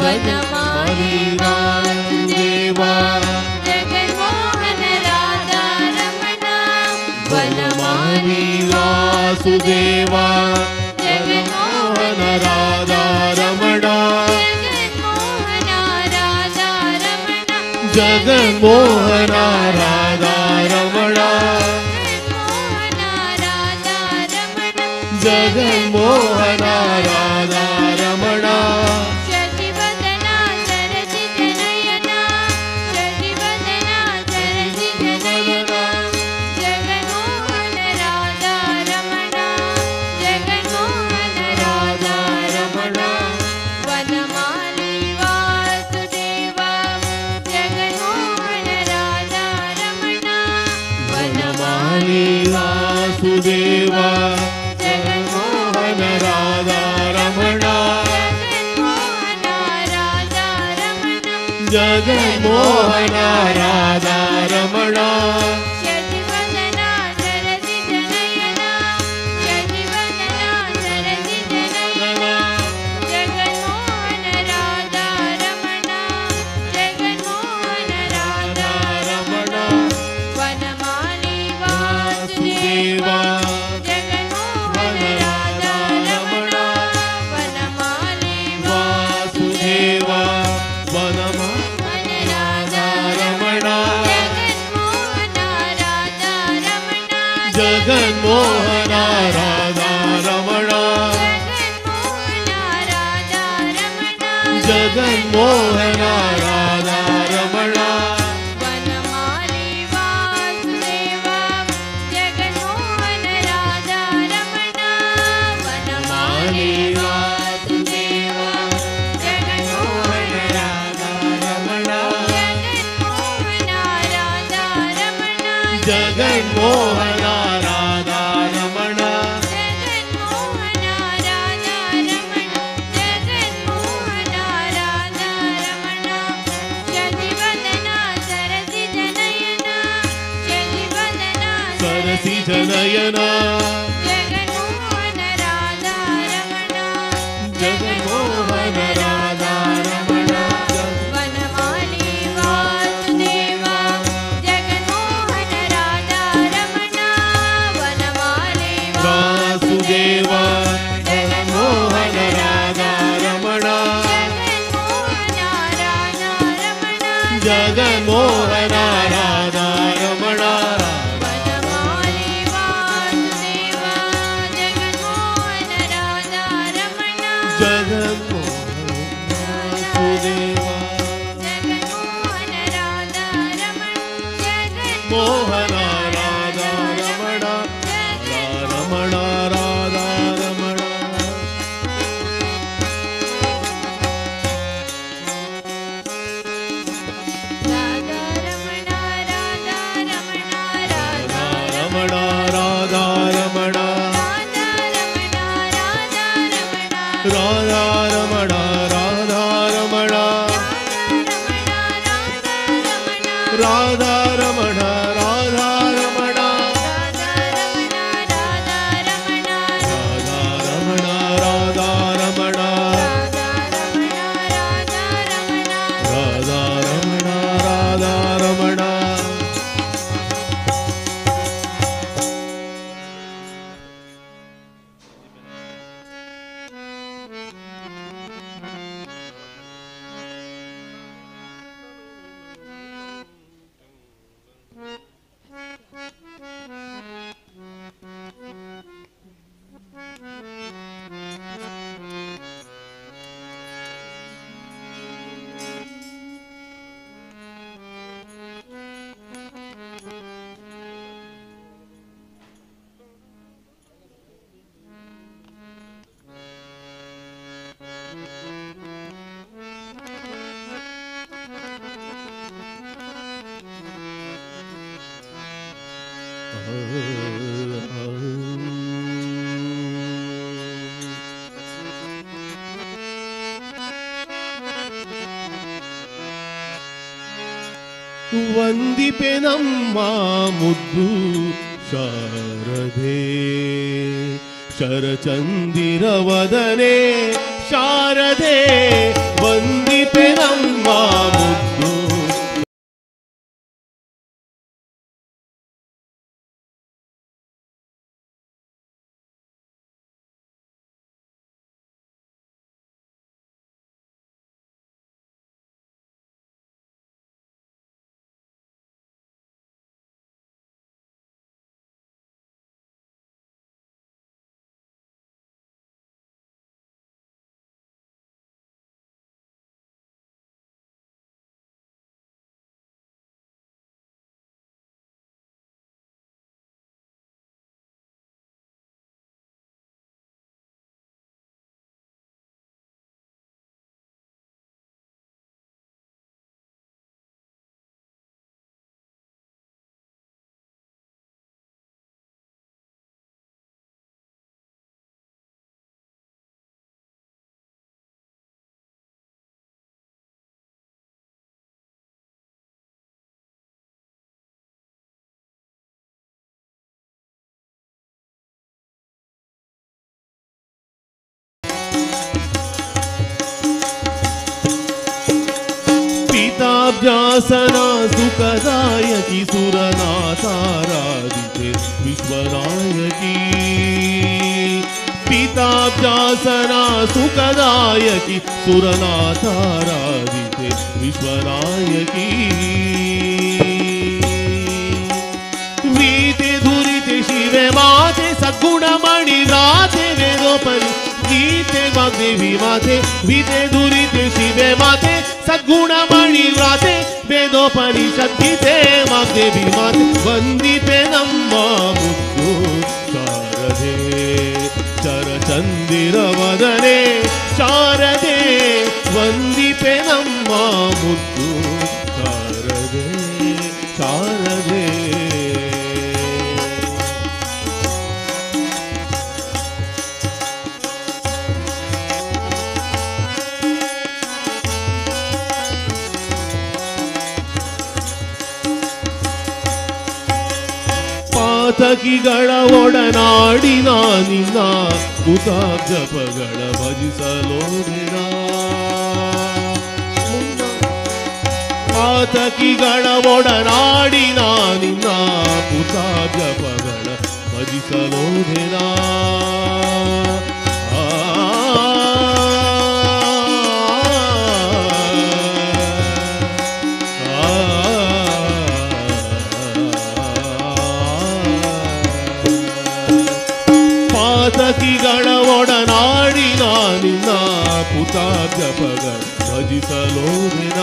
ವನಮಾಲಿ ವಾಸುದೇವ ಜಗನ್ಮೋಹನ ರಾಧಾರಮಣ ವನಮಾಲಿ ವಾಸುದೇವ ಜಗನ್ಮೋಹನ ರಾಧಾರಮಣ ಜಗನ್ಮೋಹನ ರಾಧಾರಮಣ ಜಗನ್ಮೋಹನ ರಾಧಾರಮಣ ಜಗನ್ಮೋಹನ ರಾಧಾರಮಣ ಶಶಿವದನ ಸರಸಿ ಜನಯನ ಶಶಿವದನ ಸರಸಿ ಜನಯನ ಜಗನ್ಮೋಹನ ರಾಧಾರಮಣ ಜಗನ್ಮೋಹನ ರಾಧಾರಮಣ ವನಮಾಲಿ ವಾಸುದೇವ ಜಗನ್ಮೋಹನ ರಾಧಾರಮಣ ವನಮಾಲಿ ವಾಸುದೇವ ಜಗನ್ಮೋಹನ ರಾಧಾರಮಣ ಜಗನ್ಮೋಹನ ರಾಧಾರಮಣ ಶಶಿವದನ ಸರಸಿ ಜನಯನ ಶಶಿವದನ ಸರಸಿ ಜನಯನ ಜಗನ್ಮೋಹನ ರಾಧಾರಮಣ ಜಗನ್ಮೋಹನ ರಾಧಾರಮಣ ವನಮಾಲಿ ವಾಸುದೇವ ಜಗನ್ಮೋಹನ ರಾಧಾರಮಣ ವನಮಾಲಿ ವಾಸುದೇವ ವನಮ ರಾಧಾರಮಣ ಜಗನ್ಮೋಹನ ರಾಧಾರಮಣ ಜಗನ್ಮೋಹನ ರಾಧಾರಮಣ ಜಗನ್ಮೋಹನ ರಾಧಾರಮಣ ವನಮಾಲಿ ವಾಸುದೇವ ಜಗನ್ಮೋಹನ ರಾಧಾರಮಣ ವನಮಾಲಿ ವಾಸುದೇವ ಜಗನ್ಮೋಹನ ರಾಧಾರಮಣ ಜಗನ್ಮೋಹನ ರಾಧಾರಮಣ ಜಗನ್ಮೋಹನ ರಾಧಾರಮಣ ಜಗನ್ಮೋಹನ ರಾಧಾರಮಣ ಜಗನ್ಮೋಹನ ರಾಧಾರಮಣ ಶಶಿವದನ ಸರಸಿ ಜನಯನ ಶಶಿವದನ ಸರಸಿ ಜನಯನ ಜಗನ್ಮೋಹನ ರಾಧಾರಮಣ ಜಗನ್ಮೋಹನ ರಾಧಾರಮಣ ವನಮಾಲಿ ವಾಸುದೇವ ಜಗನ್ಮೋಹನ ರಾಧಾರಮಣ ವನಮಾಲಿ ವಾಸುದೇವ ಜಗನ್ಮೋಹನ ರಾಧಾರಮಣ ಜಗನ್ಮೋಹನ ರಾಧಾರಮಣ ಜಗನ್ಮೋಹನ ರಾಧಾರಮಣ ವನಮಾಲಿ ವಾಸುದೇವ ಜಗನ್ಮೋಹನ ರಾಧಾರಮಣ ಜಗನ್ಮೋಹನ ವಾಸುದೇವ ಜಗನ್ಮೋಹನ ರಾಧಾರಮಣ ಮೋಹನ ರಾಧಾರಮಣ ರಮಣ ರಾಧಾರಮಣ ರಾಧಾರಮಣ ರಾಧಾರಮಣ ರಮಣ ರಾಧಾರಮಣ ರಾಧಾರಮಣ ರಾಧಾರಮಣ ರಾಧಾರಮಣ ರಾಧಾರಮಣ ರಾಧಾರಮಣ ರಾಧಾರಮಣ ರಾಧಾರಮಣ ರಾಧಾರಮಣ ವಂದಿಪೆ ನಮ್ಮ ಮುದ್ದು ಶಾರದೆ ಶರಚಂದಿರವದನೆ ಶಾರದೆ ವಂದಿಪೆ ನಮ್ಮ ಮುದ್ದು पिताब्जासना सुखदायकी सुरनाथाराधिते विश्वनायकी पिताब्जासना सुखदायकी सुरनाथाराधिते विश्वनायकी वीते धुरिते शिवे माते सद्गुणमणि राते वेदोपरि गीते वाग्देवी माते वीते धुरिते शिवे माते सद्गुणमणि राते वेदोपनिषद्गीते वाग्देवी माते वंदिपे ನಮ್ಮ ಮುದ್ದು ಶಾರದೆ ಶರಚಂದಿರವದನೆ ಶಾರದೆ ವಂದಿಪೆ ನಮ್ಮ ಮುದ್ದು ಶಾರದೆ ಶಾರದೆ ಪಾತಕಿಗಳ ಒಡನಾಡಿ ನಾನಿನ್ನ ಕುತಾಜಪಗಳ ಭಜಿಸಲೋಡಿನ ಪಾತಕಿಗಳ ಒಡನಾಡಿ ನಾನಿನ್ನ ಕುತಾಜಪಗಳ ಭಜಿಸಲೋಡಿನ ಪಾತಕಿಗಳ ಒಡನಾಡಿ ನಾನಿನ್ನ ಕುತಾಜಪಗಳ ಭಜಿಸಲೋದಿನ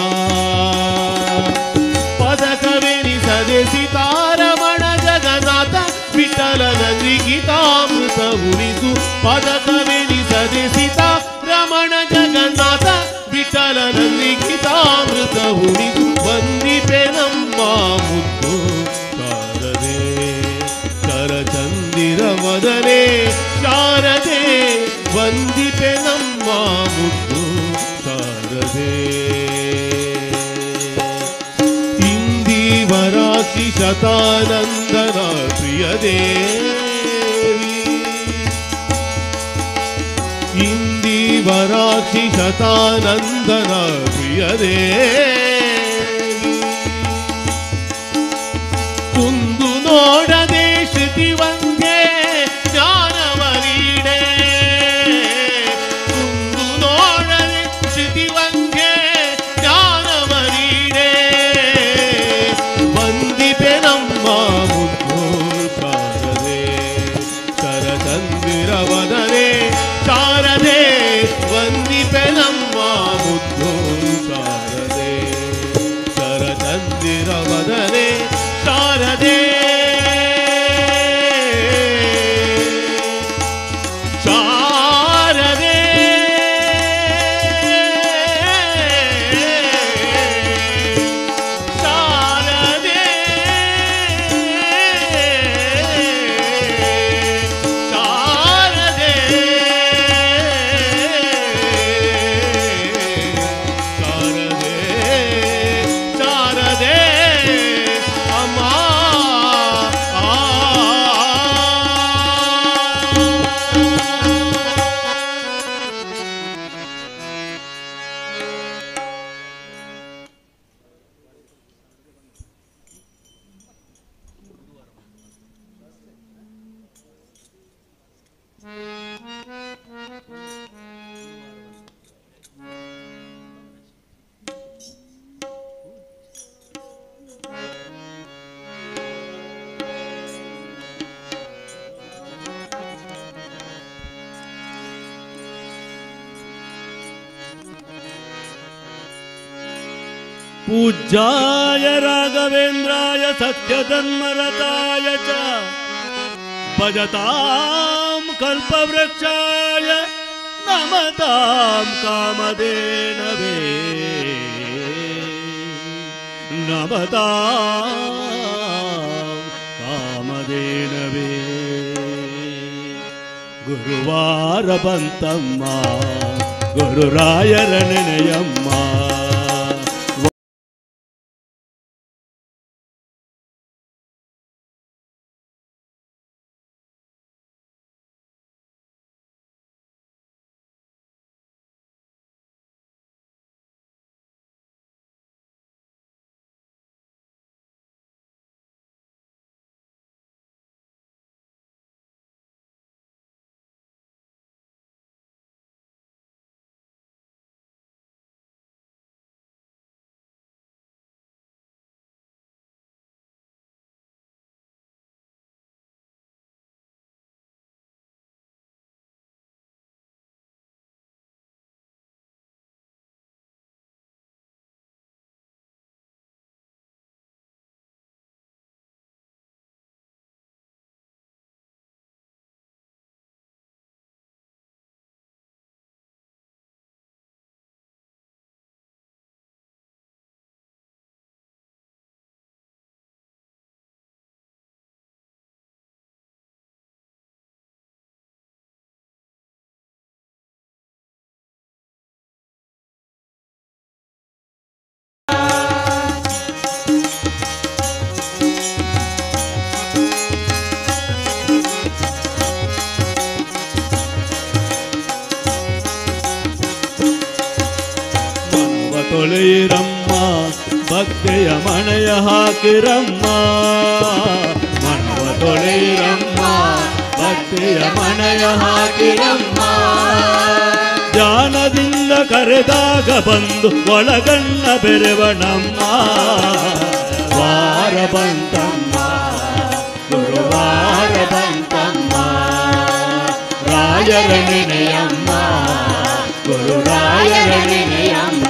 ಪದಕವೆನಿಸದೆ ಸೀತಾರಮಣ ಜಗನ್ನಾಥ ವಿಠಲನಲ್ಲಿ ಗೀತಾಮೃತ ಉಳಿಸು ಪದಕವೆನಿಸದೆ ಸೀತಾರಮಣ ಜಗನ್ನಾಥ ವಿಠಲನಲ್ಲಿ ಗೀತಾಮೃತ ಉಳಿಸು ವಂದಿಪೆ ನಮ್ಮ ಮುದ್ದು ಶಾರದೆ ಶರಚಂದಿರವದನೆ ಶಾರದೆ ವಂದಿಪೆ ನಮ್ಮ ಮುದ್ದು ಶಾರದೆ ಇಂದಿವರಾಕ್ಷಿ ಶತಾನಂದನ ಪ್ರಿಯದೇವಿ ಇಂದಿವರಾಕ್ಷಿ ಶತಾನಂದನ ಪ್ರಿಯದೇವಿ ಕುಂದು ನೋಡದೆ ಶ್ರುತಿ ವಂದ್ಯೆ ಜ್ಞಾನವರೀಡೆ ಕುಂದು ನೋಡದೆ ಶ್ರುತಿ ವಂದ್ಯೆ ಜ್ಞಾನವರೀಡೆ ವಂದಿಪೆ ನಮ್ಮ ಮುದ್ದು ಶಾರದೆ ಶರಚಂದಿರವದನೆ ಶಾರದೆ ವಂದಿಪೆ ನಮ್ಮ ಮುದ್ದು ಶಾರದೆ पूज्याय राघवेन्द्राय सत्यधर्मरताय च भजतां कल्पवृक्षाय नमतां कामधेनवे नमतां कामधेनवे गुरुवार ಬಂತಮ್ಮ ಗುರುರಾಯರ ನೆನೆಯಮ್ಮ ತೊಳೆಯಿರಮ್ಮ ಭಕ್ತಿಯ ಮನೆಯ ಹಾಕಿರಮ್ಮ ಮನವ ತೊಳೆಯಿರಮ್ಮ ಭಕ್ತಿಯ ಮನೆಯ ಹಾಕಿರಮ್ಮ ಧ್ಯಾನದಿಂದ ಕರೆದಾಗ ಬಂದು ಒಳಗಣ್ಣ ಬೆರೆವಣಮ್ಮ ವಾರ ಬಂತಮ್ಮ ಗುರುವಾರ ಬಂತಮ್ಮ ರಾಯರ ನೆನೆಯಮ್ಮ ಗುರುರಾಯರ ನೆನೆಯಮ್ಮ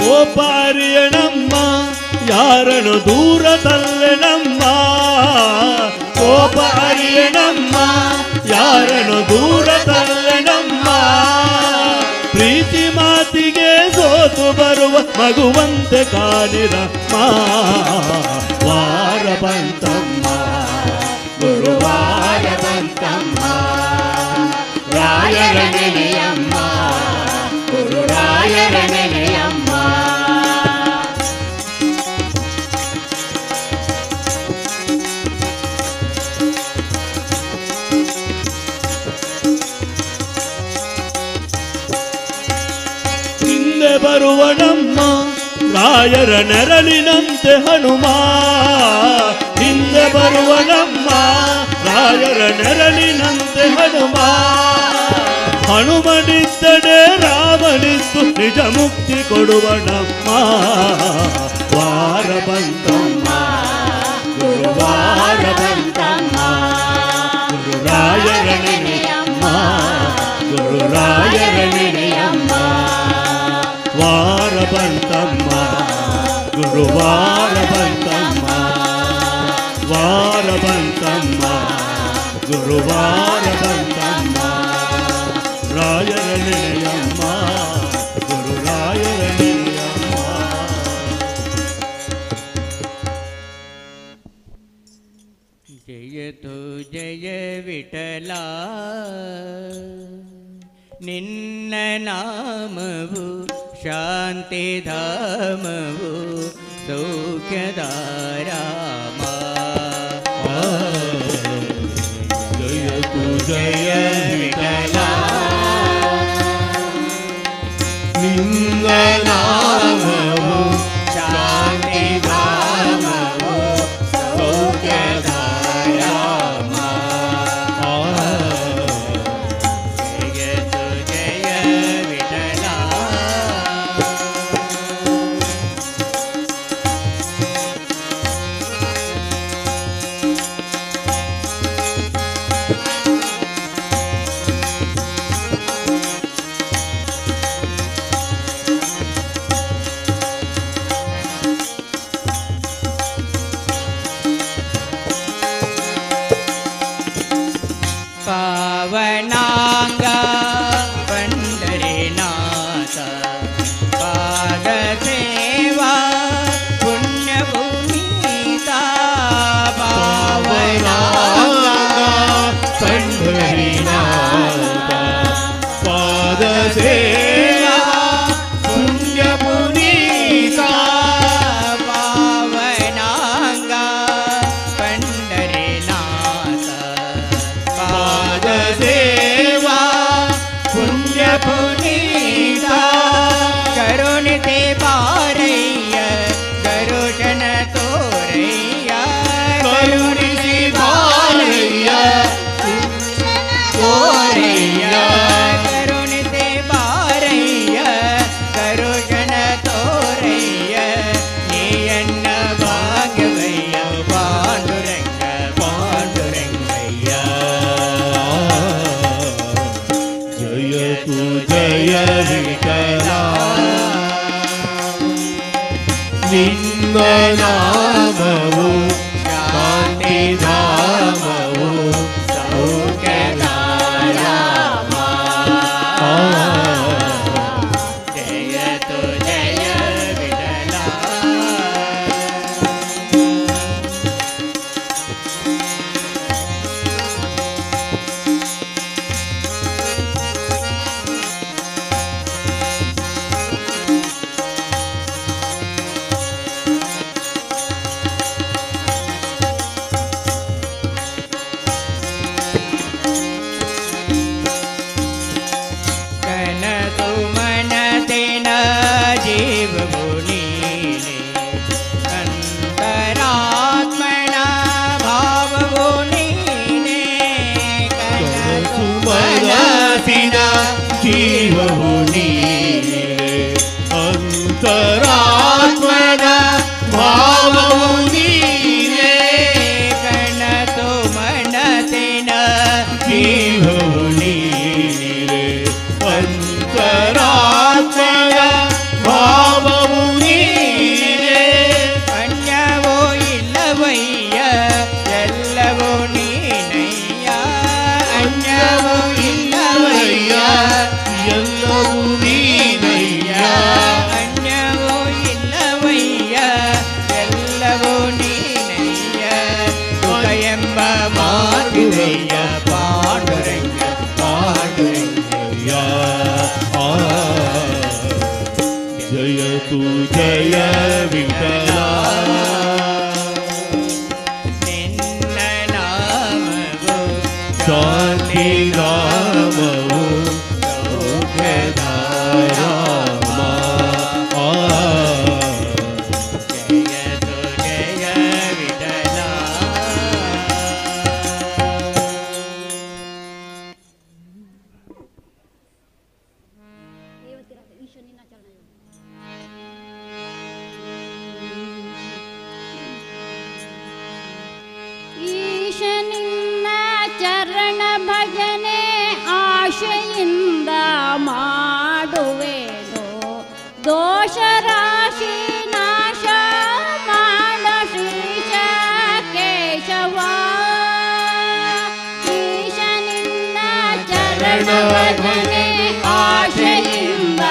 ಓ ಪಾರಿಯಣಮ್ಮ ಯಾರನು ದೂರ ತಲ್ಲೆನಮ್ಮ ಓ ಪಾರಿಯಣಮ್ಮ ಯಾರನು ದೂರ ತಲ್ಲೆನಮ್ಮ ಪ್ರೀತಿ ಮಾತಿಗೆ ಸೋತು ಬರುವ ಮಗುವಂತೆ ಕಾಣಿರಮ್ಮ ವಾರ ಬಂತಮ್ಮ ಗುರುವಾರ ಬಂತಮ್ಮ ರಾಯರ ನೆನೆಯಮ್ಮ ಗುರುರಾಯರ ನೆನೆಯಮ್ಮ ಹಿಂದೆ ಬರುವನಮ್ಮ ರಾಯರ ನೆರಳಿನಂತೆ ಹನುಮ ಹಿಂದೆ ಬರುವನಮ್ಮ ರಾಯರ ನೆರಳಿನಂತೆ ಹನುಮ ಹನುಮನಿದ್ದಡೆ ರಾಮನಿದ್ದು ನಿಜ ಮುಕ್ತಿ ಕೊಡುವನಮ್ಮ ವಾರ ಬಂತಮ್ಮ ಗುರುವಾರ ಬಂತಮ್ಮ ಗುರುರಾಯರ ನೆನೆಯಮ್ಮ ಗುರುರಾಯರ ನೆನೆಯಮ್ಮ ವಾರ ಬಂತಮ್ಮ ಗುರುವಾರ ಬಂತಮ್ಮ ವಾರ ಬಂತಮ್ಮ ಗುರುವಾರ ಬಂತಮ್ಮ ರಾಯರ ನೆನೆಯಮ್ಮ ಗುರುರಾಯರ ನೆನೆಯಮ್ಮ ಜಯತು ಜಯ ವಿಠಲ ನಿನ್ನ ನಾಮವು ಶಾಂತಿಧಾಮವು ಸೌಖ್ಯದಾರಾಮ ಜಯತು ಜಯ ವಿಠಲ ನಿನ್ನ ನಾಮವು ಶಾಂತಿಧಾಮವು ಸೌಖ್ಯದಾರಾಮ ಜಯತು ಜಯ ವಿಠಲ ಭವನಾಂಗ ಪಂಡರಿನಾಥ ಪಾದ ಸೇವಾ ಪುಣ್ಯ ಭೂಮಿತ ಪಾವನಾಂಗ ಪಂಡರಿನಾಥ ಪಾದ ಸೇವಾ ಪುಣ್ಯ ಪುನೀತ ಪಾವನಾಂಗ ಪಂಡರಿನಾಥ ಪಾದ ಸೇವಾ ಪುಣ್ಯ ಪುನೀತ ಕರುಣಿತೆ ಬಾರಯ್ಯ ಗರುಡನ ತೋರಯ್ಯ ಕರುಣಿಸಿ ಬಾರಯ್ಯ ತೋರಯ್ಯ ಕರುಣಿತೆ ಬಾರಯ್ಯ ಗರುಡನ ತೋರಯ್ಯ ನೀಯನ್ನ ಭಾಗ್ಯವಯ್ಯ ಪಾಂಡುರಂಗ ಪಾಂಡುರಂಗಯ್ಯ ಜಯ ತು ಜಯ ವಿಠಲ ನಿನ್ನ ನಾಮವು ಶಾಂತಿಧಾಮವು ಸೌಖ್ಯಧಾಮ ಜಯ ತು ಜಯ ವಿಠಲ ಕನಸು ಮನದಿನ ಜೀವವು ನೀನೆ ಅಂತರಾತ್ಮನ ಭಾವವು ನೀನೆ ಕನಸು ಮನಸಿನ ಜೀವವು ನೀನೆ ಅಂತರಾತ್ಮನ ಭಾವವು ನೀನೆ ಕನಸು ಮನದಿನ ಜೀವವು ನೀನೆ ಅಂತರಾತ್ಮನ ಭಾವವು ನೀನೆ ಅನ್ಯವೋ ಇಲ್ಲವಯ್ಯ ಎಲ್ಲವೂ ನೀನಯ್ಯ ಅನ್ಯವೋ ಇಲ್ಲವಯ್ಯ ಎಲ್ಲವೂ ನೀನಯ್ಯ ಅನ್ಯವೋ ಇಲ್ಲವಯ್ಯ ಎಲ್ಲವೂ ನೀನಯ್ಯ ಸುಖ ಎಂಬ ಮಾತಿದಯ್ಯ ಪಾಂಡುರಂಗ ಪಾಂಡುರಂಗಯ್ಯ ಜಯ ತು ಜಯ ವಿಠಲ ನಿನ್ನ ನಾಮವು ಶಾಂತಿಧಾಮವು ಸೌಖ್ಯಧಾಮ ಜಯ ತು ಜಯ ವಿಠಲ ಈಶನಿನ್ನ ಚರಣ ಭಜನೆ ಆಶೆಯಿಂದ ಮಾಡುವೆನು ದೋಷ ರಾಶಿ ನಾಶ ಮಾಡ ಶ್ರೀಶ ಕೇಶವ ಈಶನಿನ್ನ ಚರಣ ಭಜನೆ ಆಶೆಯಿಂದ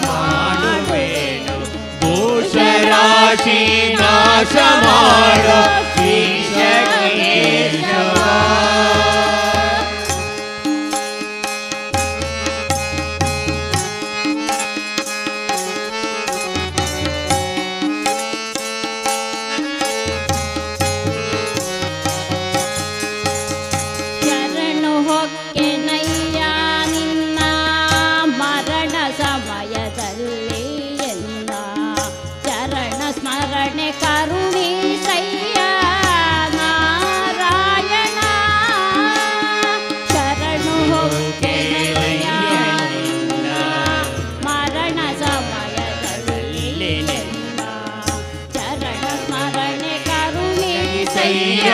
ಮಾಡುವೆನು ದೋಷ ರಾಶಿ ನಾಶ ಮಾಡ ಶ್ರೀಶ ಕೇಶವ ಶರಣು ಹೊಕ್ಕೆ ನಯ್ಯ ನಿನ್ನ ಮರಣ ಸಮಯದಲ್ಲಿ ಎಲ್ಲ ಚರಣ ಸ್ಮರಣೆ ಕರುಣಿಸಯ್ಯ ನಾರಾಯಣ ಶರಣು ಹೊಕ್ಕೆ ನಯ್ಯ ನಿನ್ನ ಮರಣ ಸಮಯದಲ್ಲಿ ಎಲ್ಲ ಚರಣ ಸ್ಮರಣೆ ಕರುಣಿಸಯ್ಯ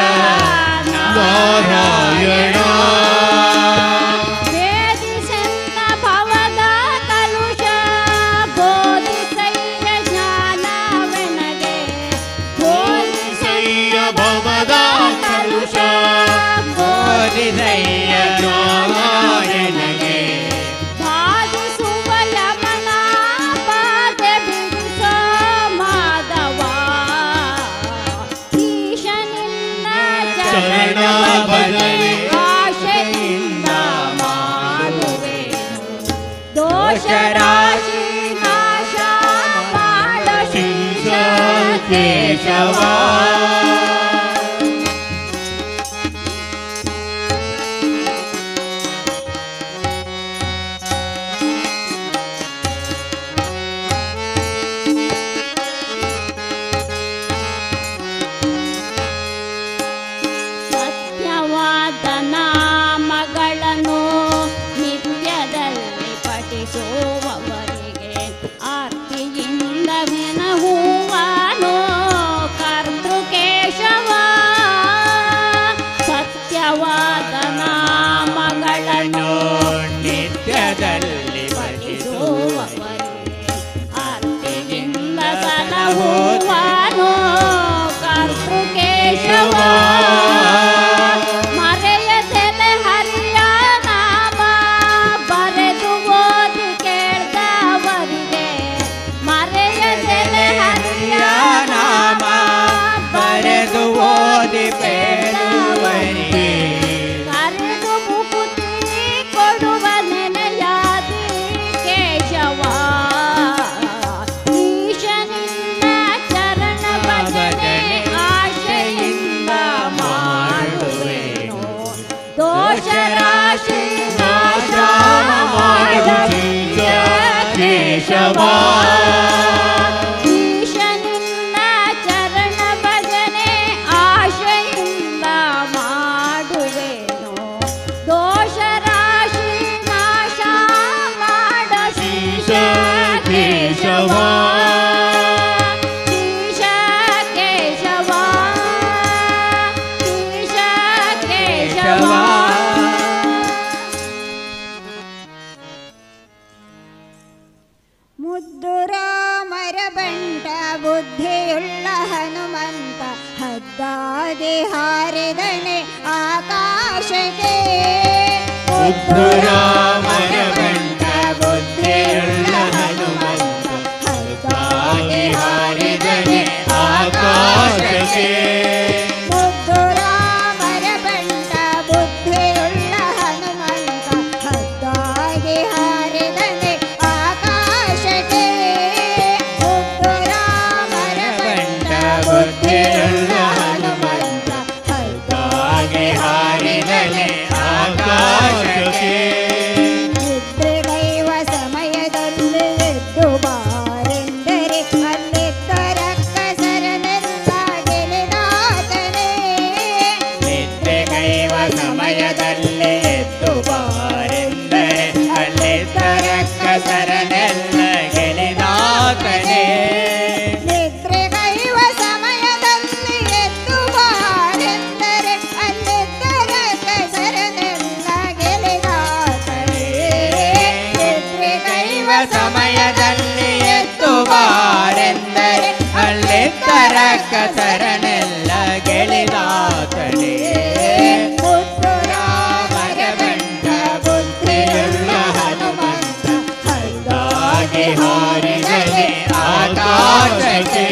ನಾರಾಯಣ ವೇದಿಸನ್ನ ಭವದ ಕಲುಷ ಬೋಧಿಸಯ್ಯ ಜ್ಞಾನವೆನಗೆ ಬೋಧಿಸಯ್ಯ ಭವದ ಕಲುಷ ಬೋಧಿಸಯ್ಯ ಜ್ಞಾನವೆನಗೆ ಚರಣ ಭಜನೆ ಆಶೆಯಿಂದ ಮಾಡುವೆನು ದೋಷ ರಾಶಿ ನಾಶ ಮಾಡ ಶ್ರೀಶ ಕೇಶವ ಸತ್ಯವಾದ ನಾಮಗಳನ್ನು ನಿತ್ಯದಲ್ಲಿ ಪಠಿಸುವವರಿಗೆ ಆರ್ತಿಯಿಂದ ವಿನಹುವನು ಕರ್ತೃಕೇಶವ ಸತ್ಯವಾದ ನಾಮಗಳನ್ನು ನಿತ್ಯದಲ್ಲಿ ಪಠಿಸುವವರಿಗೆ ಆರ್ತಿಯಿಂದ ಸಲಹುವನು ಕರ್ತೃಕೇಶವ ಮರೆಯದೆಲೆ ಹರಿಯ ನಾಮ ಬರೆದು ಓದಿ ಕೇಳ್ದವರಿಗೆ ಮರೆಯದೆಲೆ ಹರಿಯ ನಾಮ ಬರೆದು ಓದಿ ಬೇಡುವರಿಗೆ ಕರೆದು ಮುಕುತಿ ಕೊಡುವ ನೆನೆಯಾದಿ ಕೇಶವ ಈಶನಿಂದ ಚರಣ ಭಜನೆ ಆಶೆಯಿಂದ ಮಾಡುವೆನು ದೋಷ ರಾಶಿ ನಾಶ ಮಾಡ ಶ್ರೀಶ ಕೇಶವ ಈಶನಿಂದ ಚರಣ ಭಜನೆ ಆಶೆಯಿಂದ ಮಾಡುವೆನು ದೋಷ ರಾಶಿ ನಾಶ ಮಾಡ ಶ್ರೀಶ ಕೇಶವ ಶ್ರೀಶ ಕೇಶವ ಶ್ರೀಶ ಕೇಶವ ಮುದ್ದು ರಾಮರ ಬಂಟ ಬುದ್ಧಿಯುಳ್ಳ ಹನುಮಂತ ಹದ್ದಾಗಿ ಹಾರಿದನೆ ಆಕಾಶಕ್ಕೆ ಮುದ್ದು ರಾಮರ ಬಂಟ ಬುದ್ಧಿಯುಳ್ಳ ಹನುಮಂತ ಹದ್ದಾಗಿ ಹಾರಿದನೆ ಆಕಾಶಕ್ಕೆ ಮುದ್ದು ರಾಮರ ಬಂಟ ಬುದ್ಧಿಯುಳ್ಳ ಹನುಮಂತ ಹದ್ದಾಗಿ ಹಾರಿದನೆ ಆಕಾಶಕ್ಕೆ ಮುದ್ದು ರಾಮರ ಬಂಟ ಬುದ್ಧಿಯುಳ್ಳ ಹನುಮಂತ ಹದ್ದಾಗಿ ಹಾರಿದನೆ ಆಕಾಶಕ್ಕೆ ನಿದ್ರೆಗೈವ ಸಮಯದಲ್ಲಿ ಎದ್ದು ಬಾರೆಂದರೆ ಅಲ್ಲಿದ್ದರ ಕಸರನೆಲ್ಲ ಗೆಳೆದಾತನೇ ನಿದ್ರೆಗೈವ ಸಮಯದಲ್ಲಿ ಎದ್ದು ಬಾರೆಂದರೆ ಅಲ್ಲಿದ್ದರ ಕಸರನೆಲ್ಲ ಗೆಳೆದಾತನೇ ನಿದ್ರೆಗೈವ ಸಮಯದಲ್ಲಿ ಎದ್ದು ಬಾರೆಂದರೆ ಅಲ್ಲಿದ್ದರ ಕಸರನೆಲ್ಲ ಗೆಳೆದಾತನೇ ನಿದ್ರೆಗೈವ ಸಮಯದಲ್ಲಿ ಎದ್ದು ಬಾರೆಂದರೆ ಅಲ್ಲಿದ್ದರ ಕಸರನೆಲ್ಲ ಗೆಳೆದಾತನೇ ಮುದ್ದು ರಾಮರ ಬಂಟ ಬುದ್ಧಿಯುಳ್ಳ ಹನುಮಂತ ಹದ್ದಾಗಿ ಹಾರಿದನೆ ಆಕಾಶಕ್ಕೆ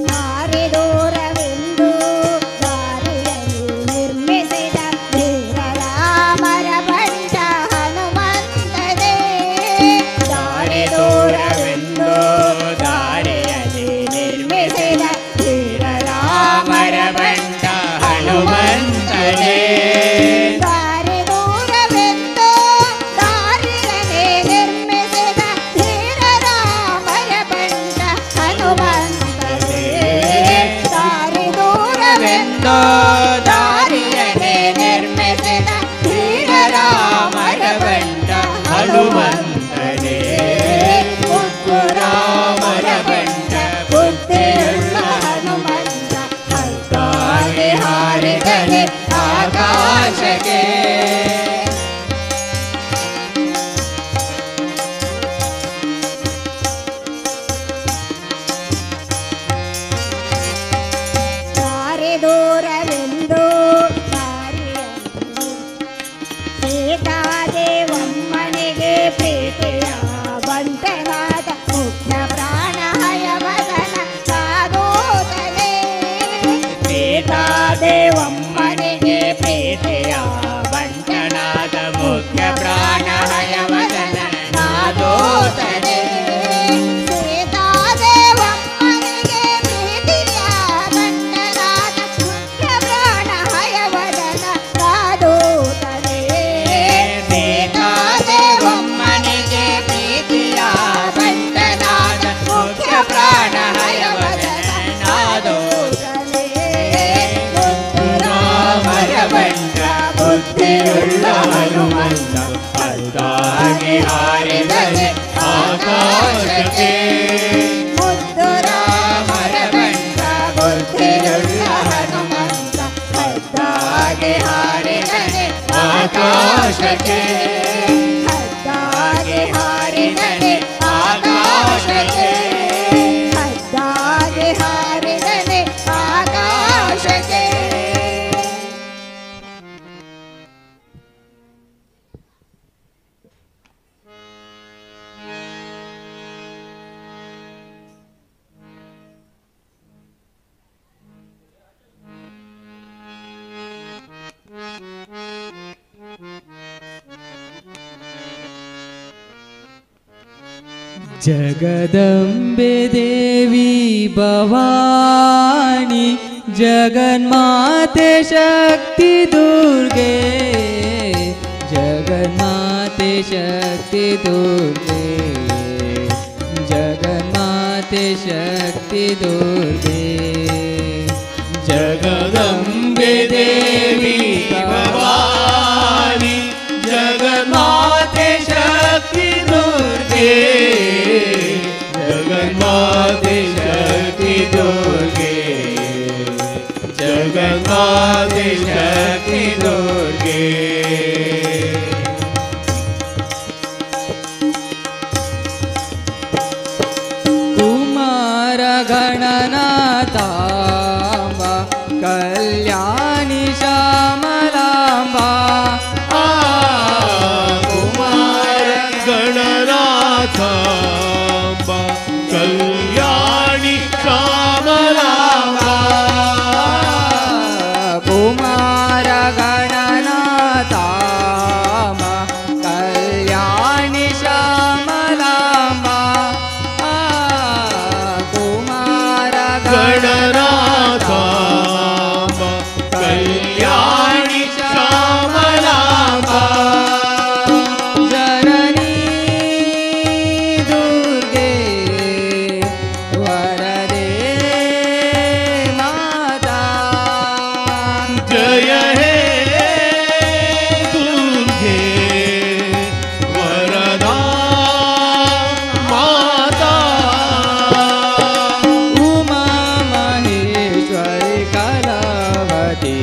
ದಾರಿ ದೂರವೆಂದು ದಾರಿಯಲ್ಲಿ ಬುದ್ಧಿಯುಳ್ಳ ಹನುಮಂತ ಹದ್ದಾಗಿ ಹಾರಿದನೆ ಆಕಾಶಕ್ಕೆ. ಮುದ್ದು ರಾಮರ ಬಂಟ ಬುದ್ಧಿಯುಳ್ಳ ಹನುಮಂತ ಹದ್ದಾಗಿ ಹಾರಿದನೆ ಆಕಾಶಕ್ಕೆ ಹದ್ದಾಗಿ ಹಾರಿದನೆ ಆಕಾಶಕ್ಕೆ ಹದ್ದಾಗಿ ಹಾರಿದನೆ ಆಕಾಶಕ್ಕೆ. जगदम्बे देवी भवानी जगन्माते शक्ति दुर्गे जगन्माते शक्ति दुर्गे जगन्माते शक्ति दुर्गे जगदम्बे देवी भवानी जगन्माते शक्ति दुर्गे जगन्माते शक्ति दुर्गे जगन्माते शक्ति दुर्गे. कुमार गणनाथाम्बा कल्याणी श्यामलाम्बा कुमार गणनाथाम्बा कल्याणी श्यामलाम्बा कुमार गणनाथाम्बा कल्याणी श्यामलाम्बा कुमार गणनाथाम्बा कल्याणी श्यामलाम्बा जननी दुर्गे वरदे माता जय हे दुर्गे वरदा माता उमा महेश्वरी कलावती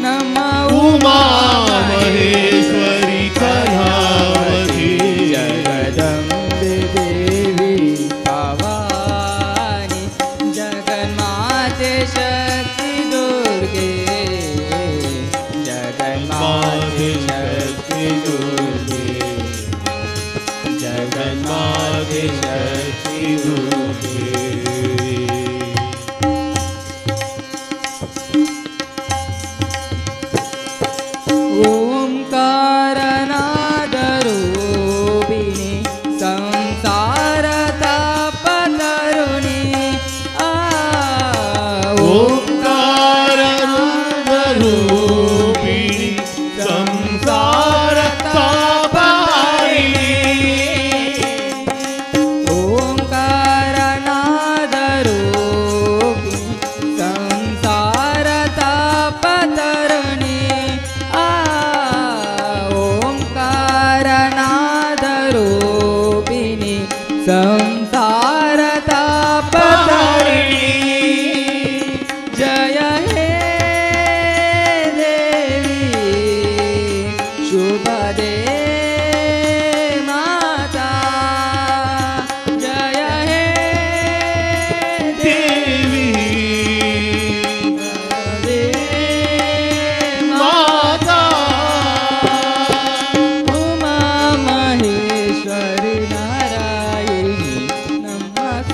नम उमा महेश्वरी कलावती जगदम्बे देवी भवानी जगन्माते शक्ति दुर्गे जगन्माते शक्ति दुर्गे जगन्माते शक्ति दुर्गे. ओंकारनादरूपिणी संसारतापतरुणी ओंकाररूपिणी संसारतापहारिणी ओंकारनादरूपिणी संसारतापतरुणी ओंकारनादरूपिणी संसारतापतरुणी जय हे देवी शुभदे माता जय हे देवी शुभदे माता उमा महेश्वरी नारायणी नमसुरावरचिति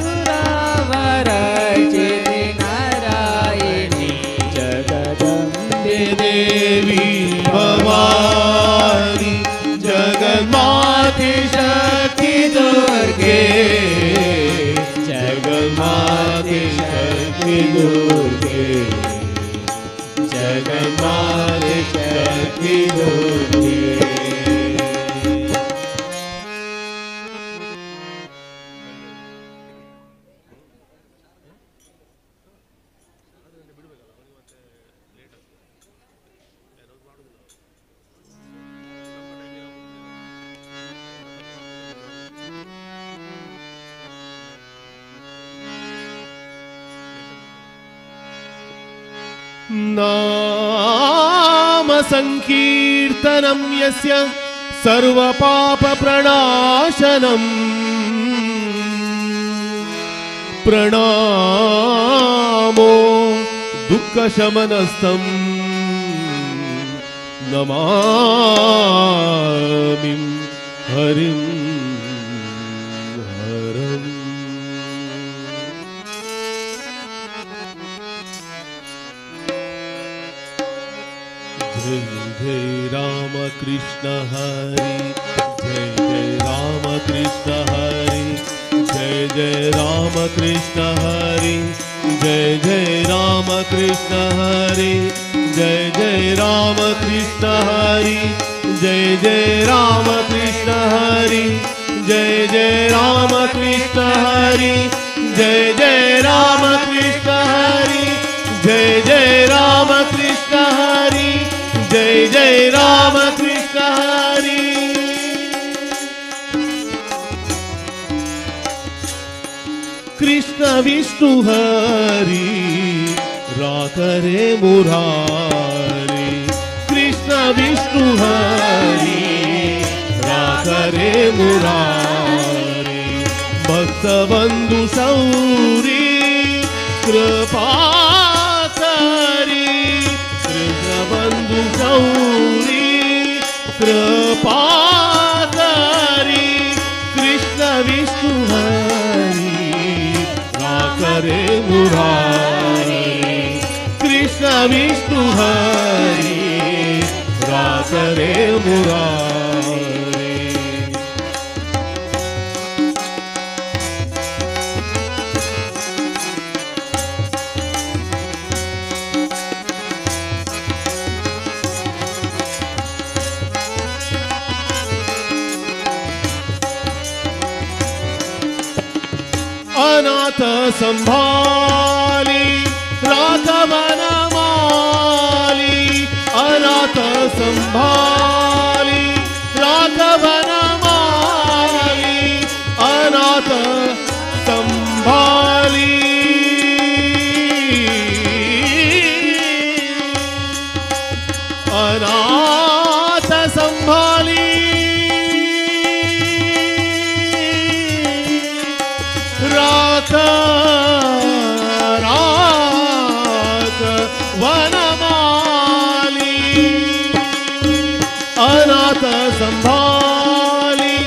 नारायणी जगदम्बे देवी भवानी जगन्माते शक्ति दुर्गे जगन्माते शक्ति दुर्गे जगन्माते शक्ति दुर्गे. नाम संकीर्तनं यस्य सर्वपापप्रणाशनम् प्रणामो दुःखशमनस्थं नमामि हरिं हरम्। जय जय राम कृष्ण हरि, जय जय राम कृष्ण हरि, जय जय राम कृष्ण हरि, जय जय राम कृष्ण हरि, जय जय राम कृष्ण हरि, जय जय राम कृष्ण हरि, जय जय राम कृष्ण हरि, जय जय राम कृष्ण हरि, जय जय राम कृष्ण हरि, जय जय राम कृष्ण हरि। कृष्ण विष्णु हरि राकरे मुरारी, कृष्ण विष्णु हरि राकरे मुरारी, भक्त बंधु सौरी कृपा करी, कृष्ण बंधु सौरी कृपा करी, कृष्ण विष्णु हरि राकरे मुरारी, कृष्ण विष्णु हरि राकरे मुरारी। अनाथ संभाली राघवन माली, अनाथ संभाली राघवन माली, अनाथ संभाली अनाथ संभाली वनमाली, अनाथ संभाली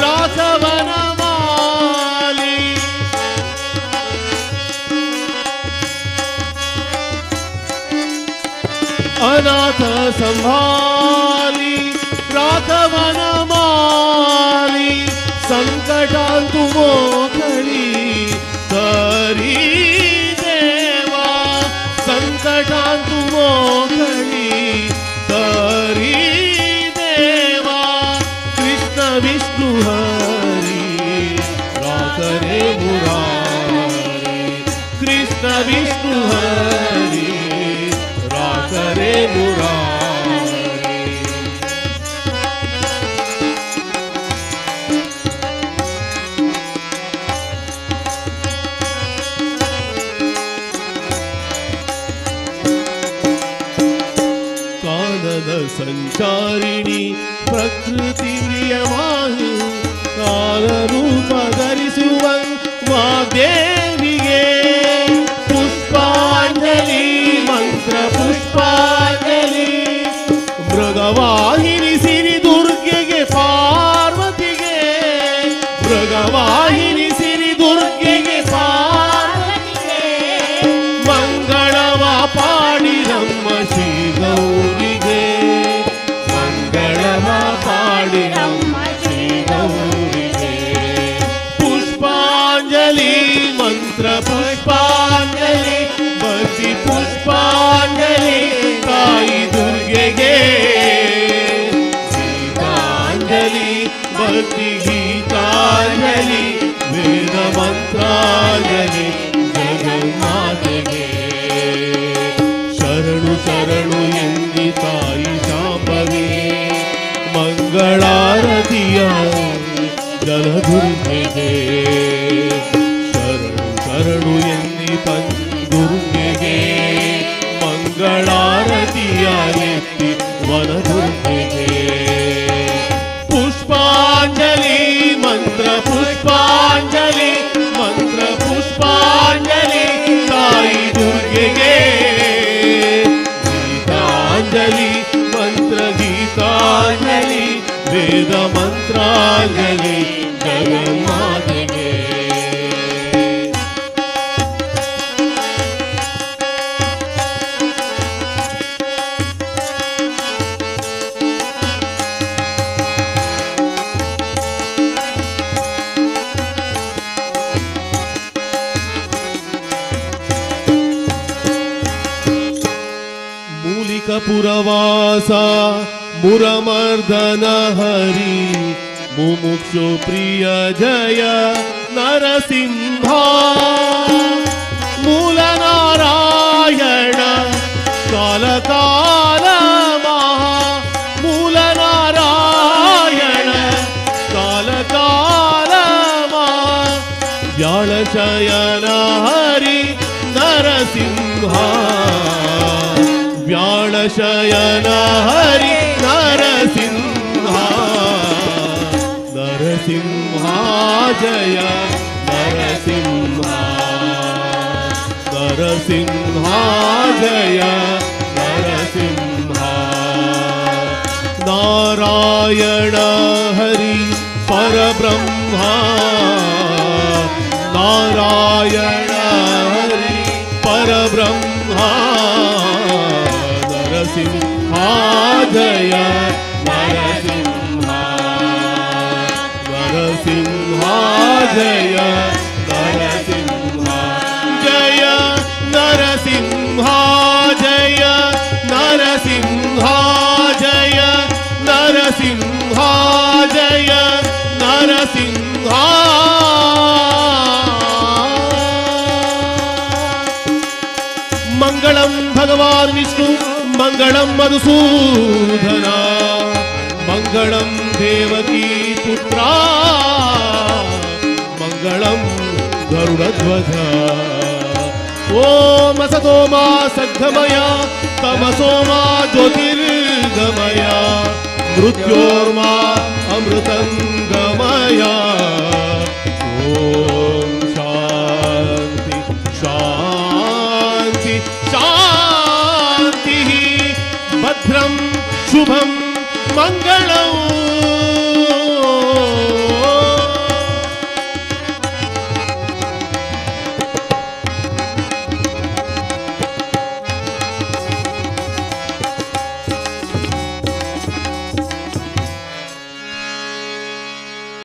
राख वनमाली, अनाथ संभाली राख वनमाली, संकटांतु मोकळी तरी देवा, संकटांतु मोकळी तरी देवा, कृष्ण विष्णु हरि राकरे मुरारी, कृष्ण विष्णु हरि राकरे मुरारी। संचारिणी प्रकृति प्रियवाही, काल रूप धरिಸುವ वाग्देविगे पुष्पांजलि मंत्र पुष्पांजलि, मृगवाहिनी सिरि दुर्गे पार्वतिगे, मृगवाहिनी सिरि दुर्गे पार्वतिगे, मंगळवा पाडिरಮ್ಮ ಶ್ರೀ ಗೌರಿಗೆ, ಮಂಗಳವ ಪಾಡಿರಮ್ಮ ಶ್ರೀ ಗೌರಿಗೆ, ಪುಷ್ಪಾಂಜಲಿ ಮಂತ್ರ ಪುಷ್ಪಾಂಜಲಿ ಭಕ್ತಿ ಪುಷ್ಪಾಂಜಲಿ ತಾಯಿ ದುರ್ಗೆಗೆ, ಗೀತಾಂಜಲಿ ಭಕ್ತಿ ಗೀತಾಂಜಲಿ ವೇದ ಮಂತ್ರಾಂಜಲಿ ಜಗನ್ಮಾತೆಗೆ, ಶರಣು ಶರಣು ಎಂದಿ ತಾಯಿ ಶಾಂಭವಿ, ಮಂಗಳಾರತಿಯ ಜಲದುರ್ಗೆಗೆ, ಶರಣು ಶರಣು ಎಂದಿ ದುರ್ಗೆಗೆ ಮಂಗಳ ವೇದ ಮಂತ್ರಾಂಜಲಿ ಜಗನ್ಮಾತೆಗೆ. ಮೂಲಿಕಪುರವಾಸ ಮುರಮರ್ದನ ಹರಿ ಮುಮುಕ್ಷು ಪ್ರಿಯ ಜಯ ನರಸಿಂಹ. ಮೂಲ ನಾರಾಯಣ ಕಾಲ ಕಾಲ ಮಹಾ ಮೂಲ ನಾರಾಯಣ ಕಾಲ ಕಾಲ ಮಹಾ ವ್ಯಾಳ ಶಯನ ಹರಿ ನರಸಿಂಹ. ವ್ಯಾಳ ಶಯನ ಹರಿ ನರಸಿಂಹ. ನರಸಿಂಹ ಜಯ ನರಸಿಂಹ. ನರಸಿಂಹ ಜಯ ನರಸಿಂಹ. ನಾರಾಯಣ ಹರಿ ಪರಬ್ರಹ್ಮ. ನಾರಾಯಣ ಹರಿ ಪರಬ್ರಹ್ಮ. ನರಸಿಂಹ ಜಯ ನರಸಿಂಹ. ನರಸಿಂಹ ಜಯ ನರಸಿಂಹ. ಜಯ ನರಸಿಂಹ ಜಯ ನರಸಿಂಹ. ಜಯ ನರಸಿಂಹ ಜಯ ನರಸಿಂಹ. ಮಂಗಳಂ ಭಗವಾನ್ ವಿಷ್ಣು ಮಂಗಳಂ ಮಧುಸೂದನ. ಮಂಗಳಂ ದೇವಕೀ ಪುತ್ರ. ಮಂಗಳಂ ಗರುಡಧ್ವಜ. ಓಂ ಅಸತೋ ಮಾ ಸದ್ಗಮಯ ತಮಸೋ ಮಾ ಜ್ಯೋತಿರ್ಗಮಯ ಮೃತ್ಯೋರ್ಮಾ ಅಮೃತಂಗಮಯ. ಓಂ ಶಾಂತಿ ಶಾಂತಿ ಶಾಂತಿ. ಭದ್ರಂ ಶುಭಂ ಮಂಗಳಂ